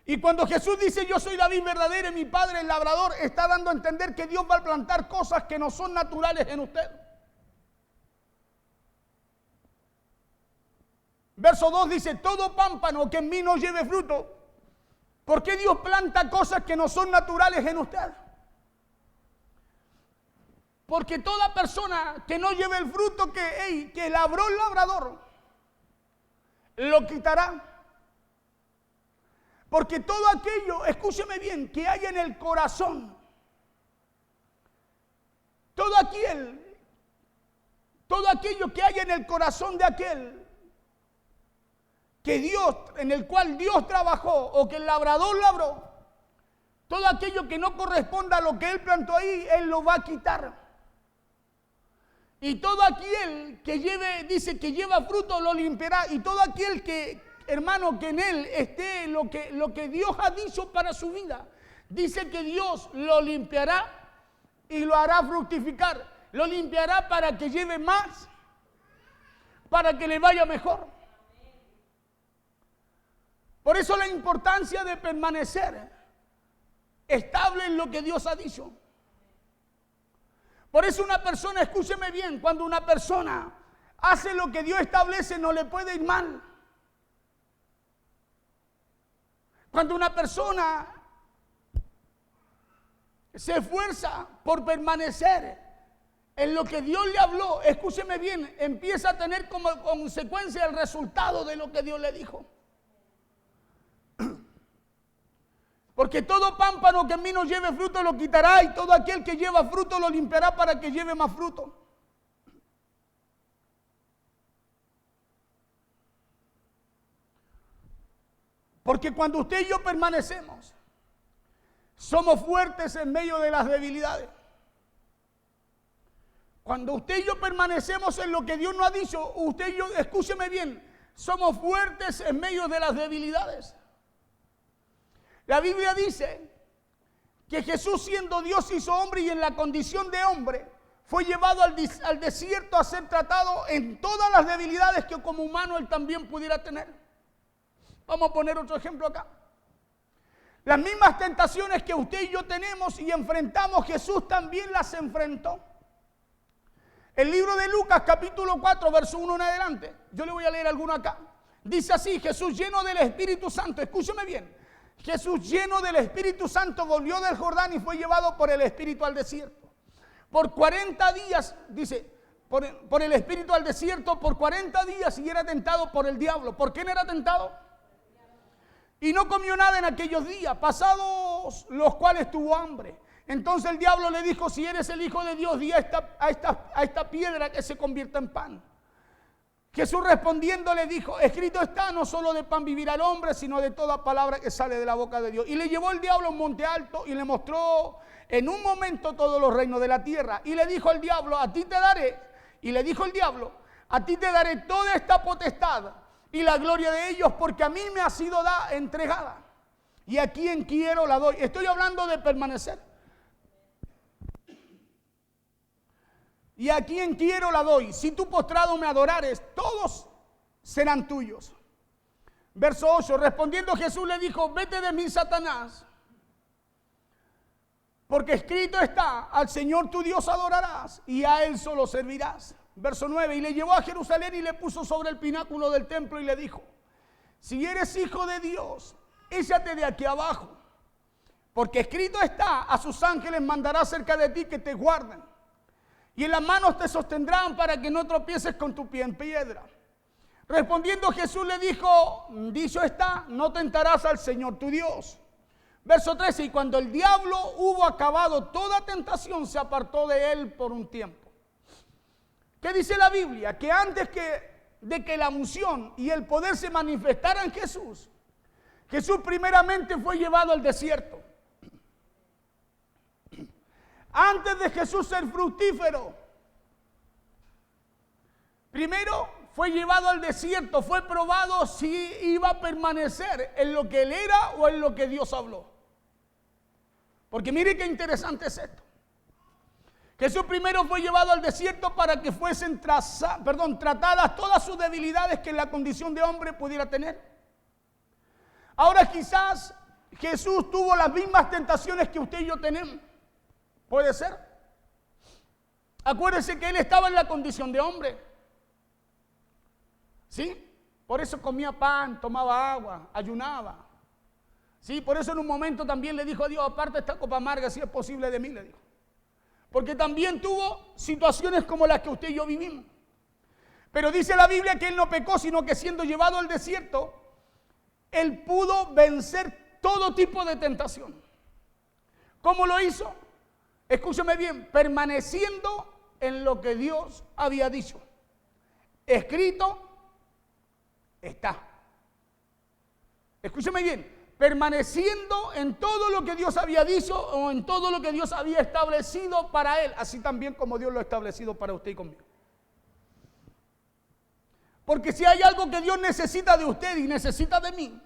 Y cuando Jesús dice yo soy la vid verdadera y mi Padre el labrador, está dando a entender que Dios va a plantar cosas que no son naturales en usted. Verso 2 dice, todo pámpano que en mí no lleve fruto. ¿Por qué Dios planta cosas que no son naturales en usted? Porque toda persona que no lleve el fruto que labró el labrador, lo quitará. Porque todo aquello, escúcheme bien, que hay en el corazón, todo aquello que hay en el corazón de aquel que Dios, en el cual Dios trabajó o que el labrador labró, todo aquello que no corresponda a lo que Él plantó ahí, Él lo va a quitar. Y todo aquel que dice que lleva fruto, lo limpiará. Y todo aquel que, hermano, que en él esté lo que Dios ha dicho para su vida, dice que Dios lo limpiará y lo hará fructificar. Lo limpiará para que lleve más, para que le vaya mejor. Por eso la importancia de permanecer estable en lo que Dios ha dicho. Por eso una persona, escúcheme bien, cuando una persona hace lo que Dios establece, no le puede ir mal. Cuando una persona se esfuerza por permanecer en lo que Dios le habló, escúcheme bien, empieza a tener como consecuencia el resultado de lo que Dios le dijo. Porque todo pámpano que en mí no lleve fruto lo quitará, y todo aquel que lleva fruto lo limpiará para que lleve más fruto. Porque cuando usted y yo permanecemos, somos fuertes en medio de las debilidades. Cuando usted y yo permanecemos en lo que Dios nos ha dicho, usted y yo, escúcheme bien, somos fuertes en medio de las debilidades. La Biblia dice que Jesús, siendo Dios, hizo hombre y en la condición de hombre fue llevado al desierto a ser tratado en todas las debilidades que como humano él también pudiera tener. Vamos a poner otro ejemplo acá. Las mismas tentaciones que usted y yo tenemos y enfrentamos, Jesús también las enfrentó. El libro de Lucas, capítulo 4, verso 1 en adelante. Yo le voy a leer alguno acá. Dice así: Jesús, lleno del Espíritu Santo, escúcheme bien. Jesús, lleno del Espíritu Santo, volvió del Jordán y fue llevado por el Espíritu al desierto. Por 40 días, dice, por el Espíritu al desierto, por 40 días, y era tentado por el diablo. ¿Por quién era tentado? Y no comió nada en aquellos días, pasados los cuales tuvo hambre. Entonces el diablo le dijo: si eres el Hijo de Dios, di a esta piedra que se convierta en pan. Jesús respondiendo le dijo: escrito está, no solo de pan vivirá el hombre, sino de toda palabra que sale de la boca de Dios. Y le llevó el diablo a un monte alto y le mostró en un momento todos los reinos de la tierra. Y le dijo al diablo: a ti te daré. Y le dijo el diablo: a ti te daré toda esta potestad y la gloria de ellos, porque a mí me ha sido entregada. Y a quien quiero la doy. Estoy hablando de permanecer. Y a quien quiero la doy. Si tú postrado me adorares, todos serán tuyos. Verso 8. Respondiendo Jesús le dijo: vete de mí, Satanás, porque escrito está: al Señor tu Dios adorarás y a Él solo servirás. Verso 9. Y le llevó a Jerusalén y le puso sobre el pináculo del templo y le dijo: si eres hijo de Dios, échate de aquí abajo, porque escrito está: a sus ángeles mandará cerca de ti que te guarden, y en las manos te sostendrán para que no tropieces con tu pie en piedra. Respondiendo Jesús le dijo: dicho está, no tentarás al Señor tu Dios. Verso 13. Y cuando el diablo hubo acabado toda tentación, se apartó de él por un tiempo. ¿Qué dice la Biblia? Que antes de que la unción y el poder se manifestaran en Jesús, Jesús primeramente fue llevado al desierto. Antes de Jesús ser fructífero, primero fue llevado al desierto, fue probado si iba a permanecer en lo que él era o en lo que Dios habló. Porque mire qué interesante es esto. Jesús primero fue llevado al desierto para que fuesen tratadas todas sus debilidades que en la condición de hombre pudiera tener. Ahora quizás Jesús tuvo las mismas tentaciones que usted y yo tenemos. ¿Puede ser? Acuérdese que Él estaba en la condición de hombre. ¿Sí? Por eso comía pan, tomaba agua, ayunaba. ¿Sí? Por eso en un momento también le dijo a Dios, aparte esta copa amarga, si es posible de mí, le dijo. Porque también tuvo situaciones como las que usted y yo vivimos. Pero dice la Biblia que Él no pecó, sino que siendo llevado al desierto, Él pudo vencer todo tipo de tentación. ¿Cómo lo hizo? Escúcheme bien, permaneciendo en lo que Dios había dicho. Escrito está. Escúcheme bien, permaneciendo en todo lo que Dios había dicho o en todo lo que Dios había establecido para Él, así también como Dios lo ha establecido para usted y conmigo. Porque si hay algo que Dios necesita de usted y necesita de mí,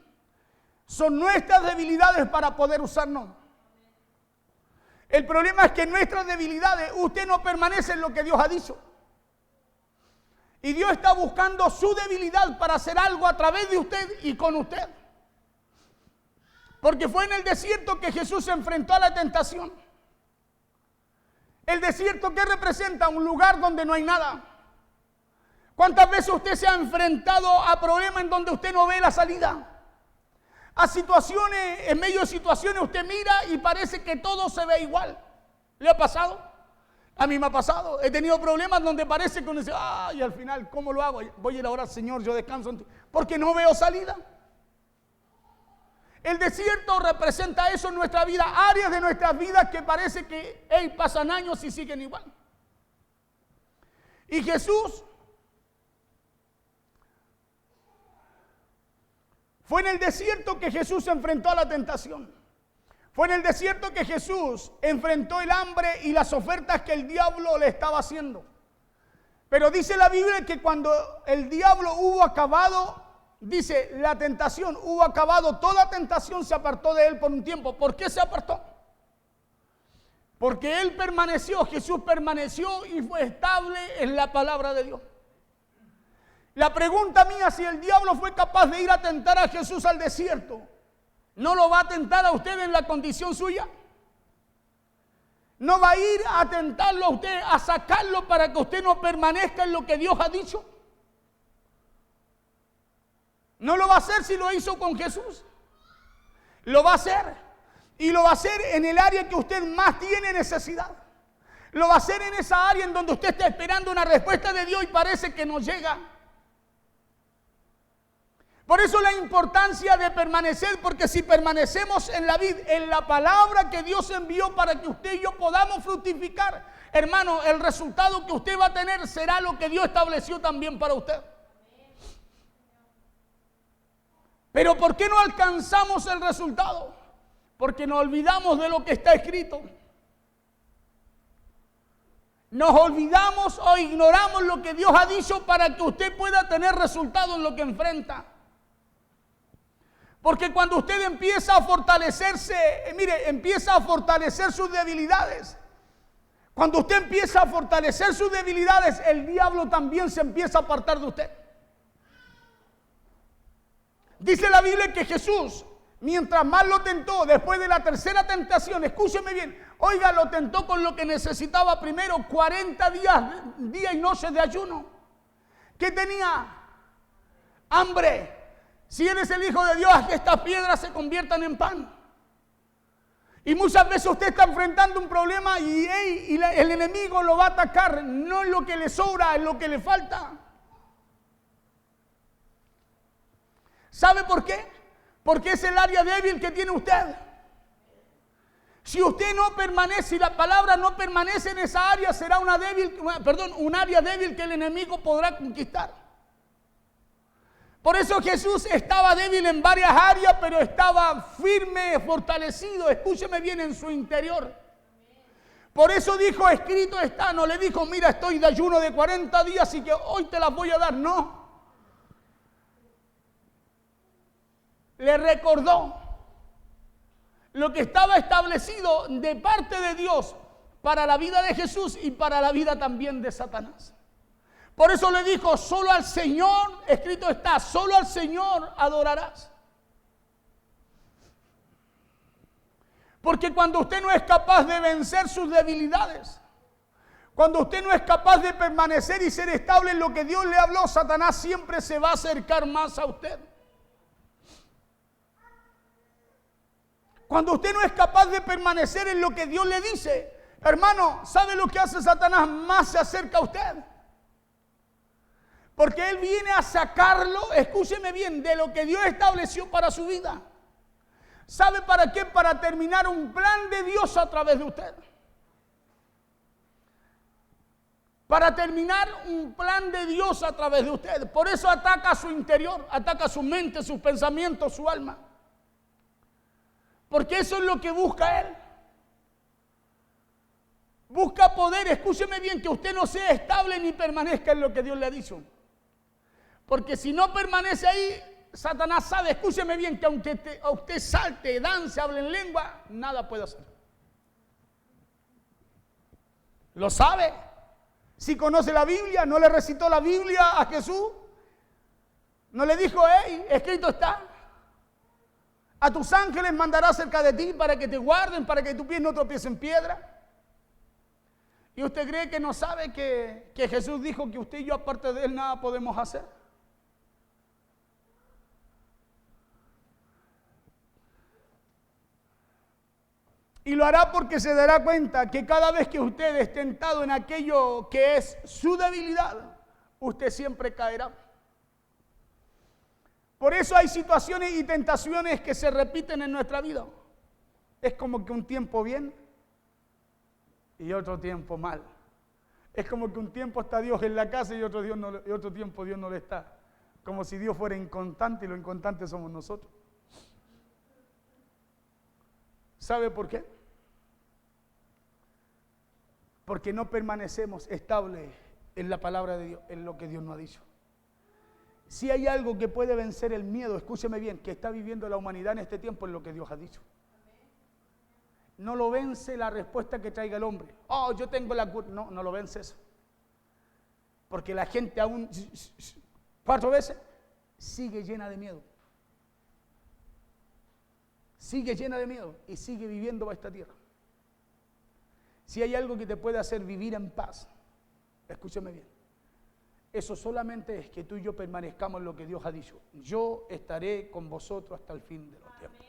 son nuestras debilidades para poder usarnos. El problema es que en nuestras debilidades usted no permanece en lo que Dios ha dicho. Y Dios está buscando su debilidad para hacer algo a través de usted y con usted. Porque fue en el desierto que Jesús se enfrentó a la tentación. El desierto, ¿qué representa? Un lugar donde no hay nada. ¿Cuántas veces usted se ha enfrentado a problemas en donde usted no ve la salida? A situaciones, en medio de situaciones usted mira y parece que todo se ve igual. ¿Le ha pasado? A mí me ha pasado. He tenido problemas donde parece que uno dice, ay, al final, ¿cómo lo hago? Voy a ir a orar, Señor, yo descanso en ti. Porque no veo salida. El desierto representa eso en nuestra vida, áreas de nuestras vidas que parece que pasan años y siguen igual. Y Jesús fue en el desierto que Jesús se enfrentó a la tentación. Fue en el desierto que Jesús enfrentó el hambre y las ofertas que el diablo le estaba haciendo. Pero dice la Biblia que cuando el diablo hubo acabado, dice la tentación, hubo acabado, toda tentación se apartó de él por un tiempo. ¿Por qué se apartó? Porque él permaneció, Jesús permaneció y fue estable en la palabra de Dios. La pregunta mía, si el diablo fue capaz de ir a tentar a Jesús al desierto, ¿no lo va a tentar a usted en la condición suya? ¿No va a ir a tentarlo a usted, a sacarlo para que usted no permanezca en lo que Dios ha dicho? ¿No lo va a hacer si lo hizo con Jesús? Lo va a hacer. Y lo va a hacer en el área que usted más tiene necesidad. Lo va a hacer en esa área en donde usted está esperando una respuesta de Dios y parece que no llega. Por eso la importancia de permanecer, porque si permanecemos en la vida, en la palabra que Dios envió para que usted y yo podamos fructificar, hermano, el resultado que usted va a tener será lo que Dios estableció también para usted. Pero ¿por qué no alcanzamos el resultado? Porque nos olvidamos de lo que está escrito. Nos olvidamos o ignoramos lo que Dios ha dicho para que usted pueda tener resultado en lo que enfrenta. Porque cuando usted empieza a fortalecerse, empieza a fortalecer sus debilidades. Cuando usted empieza a fortalecer sus debilidades, el diablo también se empieza a apartar de usted. Dice la Biblia que Jesús, mientras más lo tentó, después de la tercera tentación, escúcheme bien, oiga, lo tentó con lo que necesitaba primero, 40 días y noches de ayuno. ¿Qué tenía? Hambre. Si eres el Hijo de Dios, haz que estas piedras se conviertan en pan. Y muchas veces usted está enfrentando un problema y el enemigo lo va a atacar, no en lo que le sobra, en lo que le falta. ¿Sabe por qué? Porque es el área débil que tiene usted. Si usted no permanece, si la palabra no permanece en esa área, será un área débil que el enemigo podrá conquistar. Por eso Jesús estaba débil en varias áreas, pero estaba firme, fortalecido, escúcheme bien, en su interior. Por eso dijo, escrito está, no le dijo, mira, estoy de ayuno de 40 días y que hoy te las voy a dar, no. Le recordó lo que estaba establecido de parte de Dios para la vida de Jesús y para la vida también de Satanás. Por eso le dijo, solo al Señor, escrito está, solo al Señor adorarás. Porque cuando usted no es capaz de vencer sus debilidades, cuando usted no es capaz de permanecer y ser estable en lo que Dios le habló, Satanás siempre se va a acercar más a usted. Cuando usted no es capaz de permanecer en lo que Dios le dice, hermano, ¿sabe lo que hace Satanás? Más se acerca a usted. Porque él viene a sacarlo, escúcheme bien, de lo que Dios estableció para su vida. ¿Sabe para qué? Para terminar un plan de Dios a través de usted. Para terminar un plan de Dios a través de usted. Por eso ataca a su interior, ataca su mente, sus pensamientos, su alma. Porque eso es lo que busca él. Busca poder, escúcheme bien, que usted no sea estable ni permanezca en lo que Dios le ha dicho. Porque si no permanece ahí, Satanás sabe, escúcheme bien, que aunque usted salte, dance, hable en lengua, nada puede hacer. ¿Lo sabe? Si conoce la Biblia, no le recitó la Biblia a Jesús, no le dijo, hey, escrito está, a tus ángeles mandará cerca de ti para que te guarden, para que tu pie no tropiece en piedra. ¿Y usted cree que no sabe que Jesús dijo que usted y yo aparte de él nada podemos hacer? Y lo hará porque se dará cuenta que cada vez que usted es tentado en aquello que es su debilidad, usted siempre caerá. Por eso hay situaciones y tentaciones que se repiten en nuestra vida. Es como que un tiempo bien y otro tiempo mal. Es como que un tiempo está Dios en la casa y otro tiempo Dios no le está. Como si Dios fuera inconstante y lo inconstante somos nosotros. ¿Sabe por qué? Porque no permanecemos estables en la palabra de Dios, en lo que Dios nos ha dicho. Si hay algo que puede vencer el miedo, escúcheme bien, que está viviendo la humanidad en este tiempo, es lo que Dios ha dicho. No lo vence la respuesta que traiga el hombre. Oh, yo tengo la cura. No, no lo vence eso. Porque la gente aún 4 veces sigue llena de miedo. Sigue llena de miedo y sigue viviendo bajo esta tierra. Si hay algo que te puede hacer vivir en paz, escúchame bien, eso solamente es que tú y yo permanezcamos en lo que Dios ha dicho. Yo estaré con vosotros hasta el fin de los tiempos.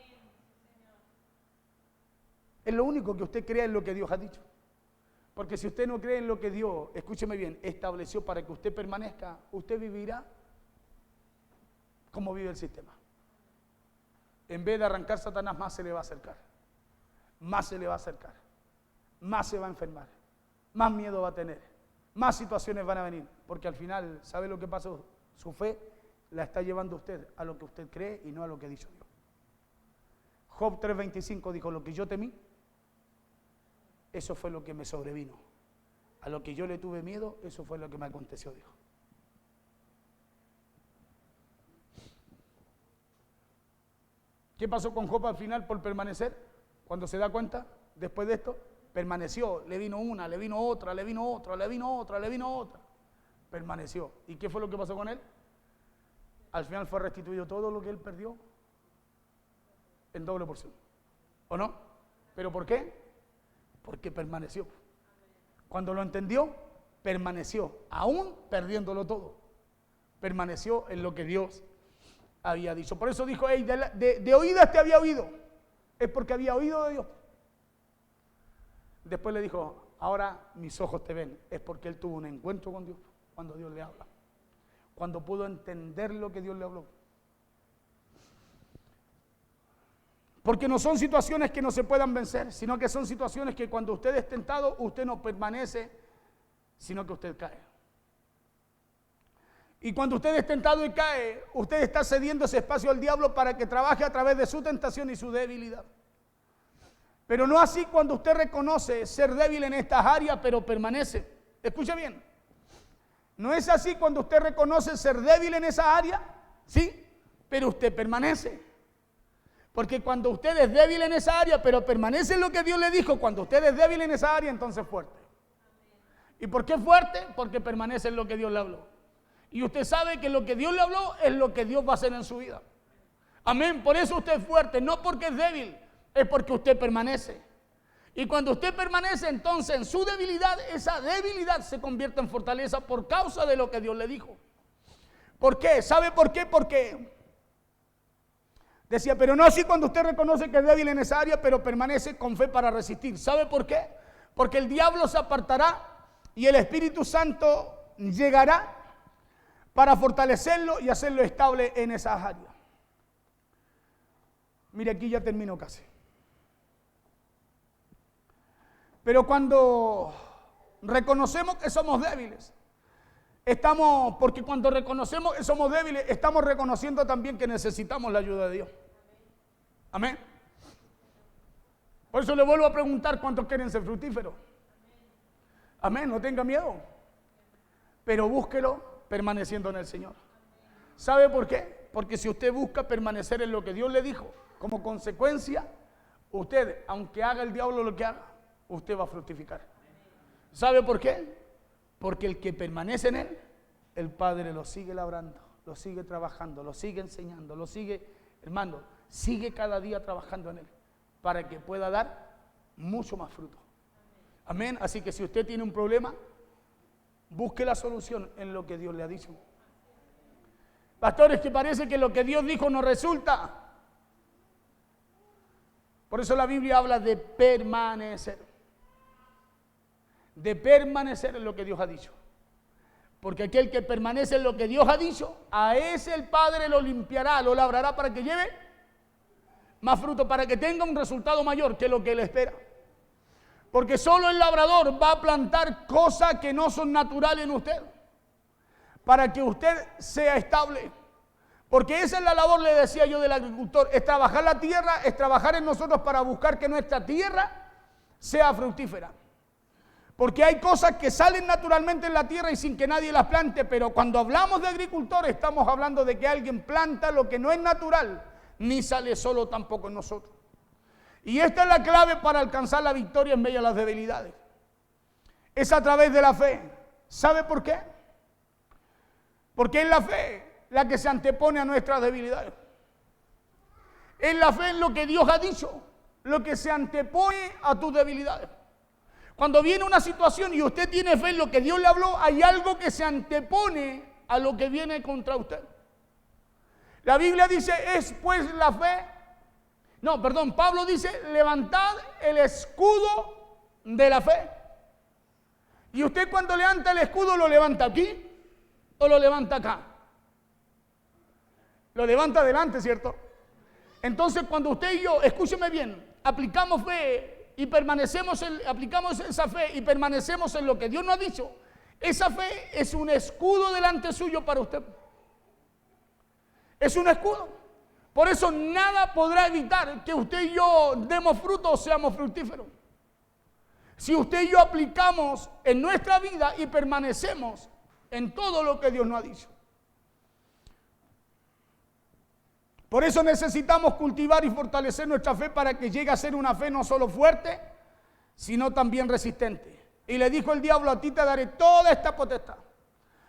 Es lo único que usted crea en lo que Dios ha dicho. Porque si usted no cree en lo que Dios, escúcheme bien, estableció para que usted permanezca, usted vivirá como vive el sistema. En vez de arrancar Satanás, más se le va a acercar. Más se le va a acercar. Más se va a enfermar. Más miedo va a tener. Más situaciones van a venir. Porque al final, ¿sabe lo que pasó? Su fe la está llevando usted a lo que usted cree y no a lo que ha dicho Dios. Job 3:25 dijo, lo que yo temí, eso fue lo que me sobrevino. A lo que yo le tuve miedo, eso fue lo que me aconteció, dijo. ¿Qué pasó con Job al final por permanecer? Cuando se da cuenta, después de esto, permaneció. Le vino una, le vino otra, le vino otra, le vino otra, le vino otra. Permaneció. ¿Y qué fue lo que pasó con él? Al final fue restituido todo lo que él perdió en doble porción. ¿O no? ¿Pero por qué? Porque permaneció. Cuando lo entendió, permaneció. Aún perdiéndolo todo. Permaneció en lo que Dios había dicho. Por eso dijo, hey, de oídas te había oído. Es porque había oído de Dios. Después le dijo, ahora mis ojos te ven. Es porque él tuvo un encuentro con Dios cuando Dios le habla. Cuando pudo entender lo que Dios le habló. Porque no son situaciones que no se puedan vencer, sino que son situaciones que cuando usted es tentado, usted no permanece, sino que usted cae. Y cuando usted es tentado y cae, usted está cediendo ese espacio al diablo para que trabaje a través de su tentación y su debilidad. Pero no así cuando usted reconoce ser débil en estas áreas, pero permanece. Escuche bien. No es así cuando usted reconoce ser débil en esa área, ¿sí? Pero usted permanece. Porque cuando usted es débil en esa área, pero permanece en lo que Dios le dijo, cuando usted es débil en esa área, entonces es fuerte. ¿Y por qué fuerte? Porque permanece en lo que Dios le habló. Y usted sabe que lo que Dios le habló es lo que Dios va a hacer en su vida. Amén. Por eso usted es fuerte, no porque es débil, es porque usted permanece. Y cuando usted permanece, entonces en su debilidad, esa debilidad se convierte en fortaleza por causa de lo que Dios le dijo. ¿Por qué? ¿Sabe por qué? Porque decía, pero no así cuando usted reconoce que es débil en esa área, pero permanece con fe para resistir. ¿Sabe por qué? Porque el diablo se apartará y el Espíritu Santo llegará para fortalecerlo y hacerlo estable en esas áreas. Mire, aquí ya termino casi. Pero cuando reconocemos que somos débiles, porque cuando reconocemos que somos débiles, estamos reconociendo también que necesitamos la ayuda de Dios. Amén. Por eso le vuelvo a preguntar, ¿cuántos quieren ser fructíferos? Amén, no tenga miedo. Pero búsquelo permaneciendo en el Señor. ¿Sabe por qué? Porque si usted busca permanecer en lo que Dios le dijo, como consecuencia, usted, aunque haga el diablo lo que haga, usted va a fructificar. ¿Sabe por qué? Porque el que permanece en Él, el Padre lo sigue labrando, lo sigue trabajando, lo sigue enseñando, lo sigue, hermano, sigue cada día trabajando en Él, para que pueda dar mucho más fruto. Amén. Así que si usted tiene un problema, busque la solución en lo que Dios le ha dicho. Pastores, que parece que lo que Dios dijo no resulta. Por eso la Biblia habla de permanecer. De permanecer en lo que Dios ha dicho. Porque aquel que permanece en lo que Dios ha dicho, a ese el Padre lo limpiará, lo labrará para que lleve más fruto, para que tenga un resultado mayor que lo que Él espera. Porque solo el labrador va a plantar cosas que no son naturales en usted, para que usted sea estable. Porque esa es la labor, le decía yo, del agricultor, es trabajar la tierra, es trabajar en nosotros para buscar que nuestra tierra sea fructífera. Porque hay cosas que salen naturalmente en la tierra y sin que nadie las plante, pero cuando hablamos de agricultor estamos hablando de que alguien planta lo que no es natural, ni sale solo tampoco en nosotros. Y esta es la clave para alcanzar la victoria en medio de las debilidades. Es a través de la fe. ¿Sabe por qué? Porque es la fe la que se antepone a nuestras debilidades. Es la fe en lo que Dios ha dicho, lo que se antepone a tus debilidades. Cuando viene una situación y usted tiene fe en lo que Dios le habló, hay algo que se antepone a lo que viene contra usted. La Biblia dice, es pues la fe. Pablo dice, levantad el escudo de la fe. Y usted cuando levanta el escudo, ¿lo levanta aquí o lo levanta acá? Lo levanta adelante, ¿cierto? Entonces cuando usted y yo, escúcheme bien, aplicamos fe y aplicamos esa fe y permanecemos en lo que Dios nos ha dicho, esa fe es un escudo delante suyo para usted. Es un escudo. Por eso nada podrá evitar que usted y yo demos fruto o seamos fructíferos. Si usted y yo aplicamos en nuestra vida y permanecemos en todo lo que Dios nos ha dicho. Por eso necesitamos cultivar y fortalecer nuestra fe para que llegue a ser una fe no solo fuerte, sino también resistente. Y le dijo el diablo, a ti te daré toda esta potestad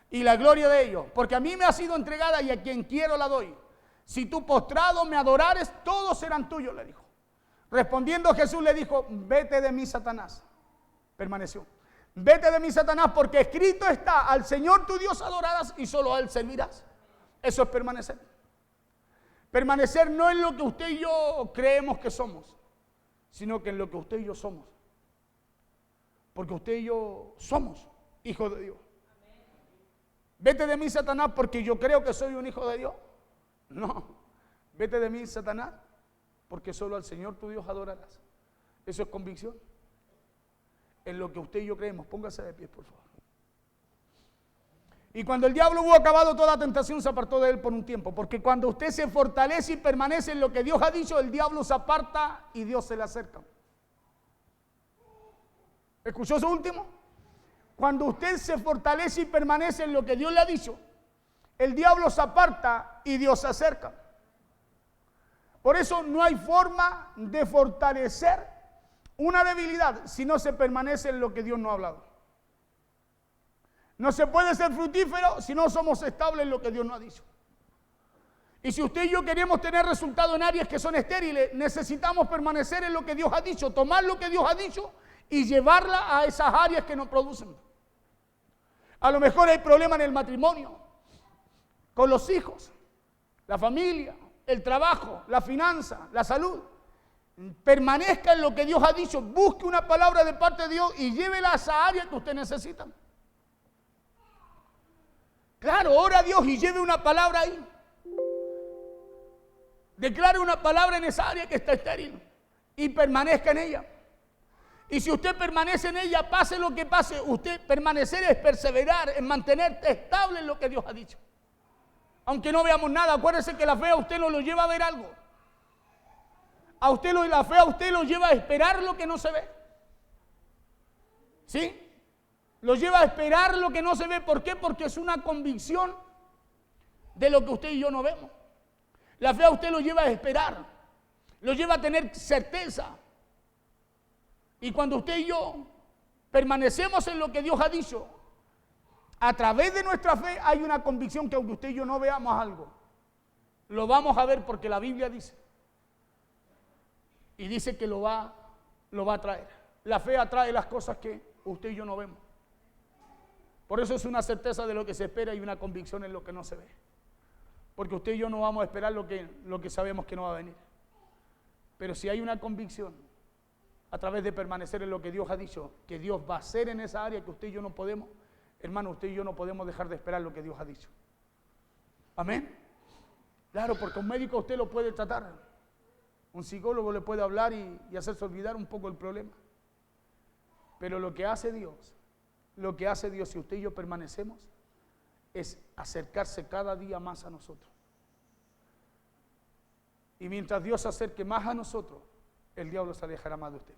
y la gloria de ellos, porque a mí me ha sido entregada y a quien quiero la doy. Si tú postrado me adorares, todos serán tuyos, le dijo. Respondiendo Jesús le dijo, vete de mí, Satanás. Permaneció. Vete de mí, Satanás, porque escrito está, al Señor tu Dios adorarás y solo a Él servirás. Eso es permanecer. Permanecer no es lo que usted y yo creemos que somos, sino que en lo que usted y yo somos. Porque usted y yo somos hijos de Dios. Vete de mí, Satanás, porque yo creo que soy un hijo de Dios. No. Vete de mí, Satanás, porque solo al Señor tu Dios adorarás. Eso es convicción. En lo que usted y yo creemos. Póngase de pie, por favor. Y cuando el diablo hubo acabado toda tentación, se apartó de él por un tiempo. Porque cuando usted se fortalece y permanece en lo que Dios ha dicho, el diablo se aparta y Dios se le acerca. ¿Escuchó eso último? Cuando usted se fortalece y permanece en lo que Dios le ha dicho, el diablo se aparta y Dios se acerca. Por eso no hay forma de fortalecer una debilidad si no se permanece en lo que Dios nos ha hablado. No se puede ser fructífero si no somos estables en lo que Dios nos ha dicho. Y si usted y yo queremos tener resultados en áreas que son estériles, necesitamos permanecer en lo que Dios ha dicho, tomar lo que Dios ha dicho y llevarla a esas áreas que nos producen. A lo mejor hay problemas en el matrimonio, con los hijos, la familia, el trabajo, la finanza, la salud. Permanezca en lo que Dios ha dicho, busque una palabra de parte de Dios y llévela a esa área que usted necesita. Claro, ora a Dios y lleve una palabra ahí. Declare una palabra en esa área que está estéril y permanezca en ella. Y si usted permanece en ella, pase lo que pase, usted permanecer es perseverar, en mantenerte estable en lo que Dios ha dicho. Aunque no veamos nada, acuérdese que la fe a usted no lo lleva a ver algo. La fe a usted lo lleva a esperar lo que no se ve. ¿Sí? Lo lleva a esperar lo que no se ve. ¿Por qué? Porque es una convicción de lo que usted y yo no vemos. La fe a usted lo lleva a esperar, lo lleva a tener certeza. Y cuando usted y yo permanecemos en lo que Dios ha dicho, a través de nuestra fe hay una convicción que aunque usted y yo no veamos algo, lo vamos a ver porque la Biblia dice. Y dice que lo va a traer. La fe atrae las cosas que usted y yo no vemos. Por eso es una certeza de lo que se espera y una convicción en lo que no se ve. Porque usted y yo no vamos a esperar lo que sabemos que no va a venir. Pero si hay una convicción, a través de permanecer en lo que Dios ha dicho, que Dios va a hacer en esa área que usted y yo no podemos, hermano, usted y yo no podemos dejar de esperar lo que Dios ha dicho. Amén. Claro, porque un médico usted lo puede tratar. Un psicólogo le puede hablar y hacerse olvidar un poco el problema. Pero lo que hace Dios si usted y yo permanecemos, es acercarse cada día más a nosotros. Y mientras Dios se acerque más a nosotros, el diablo se alejará más de usted.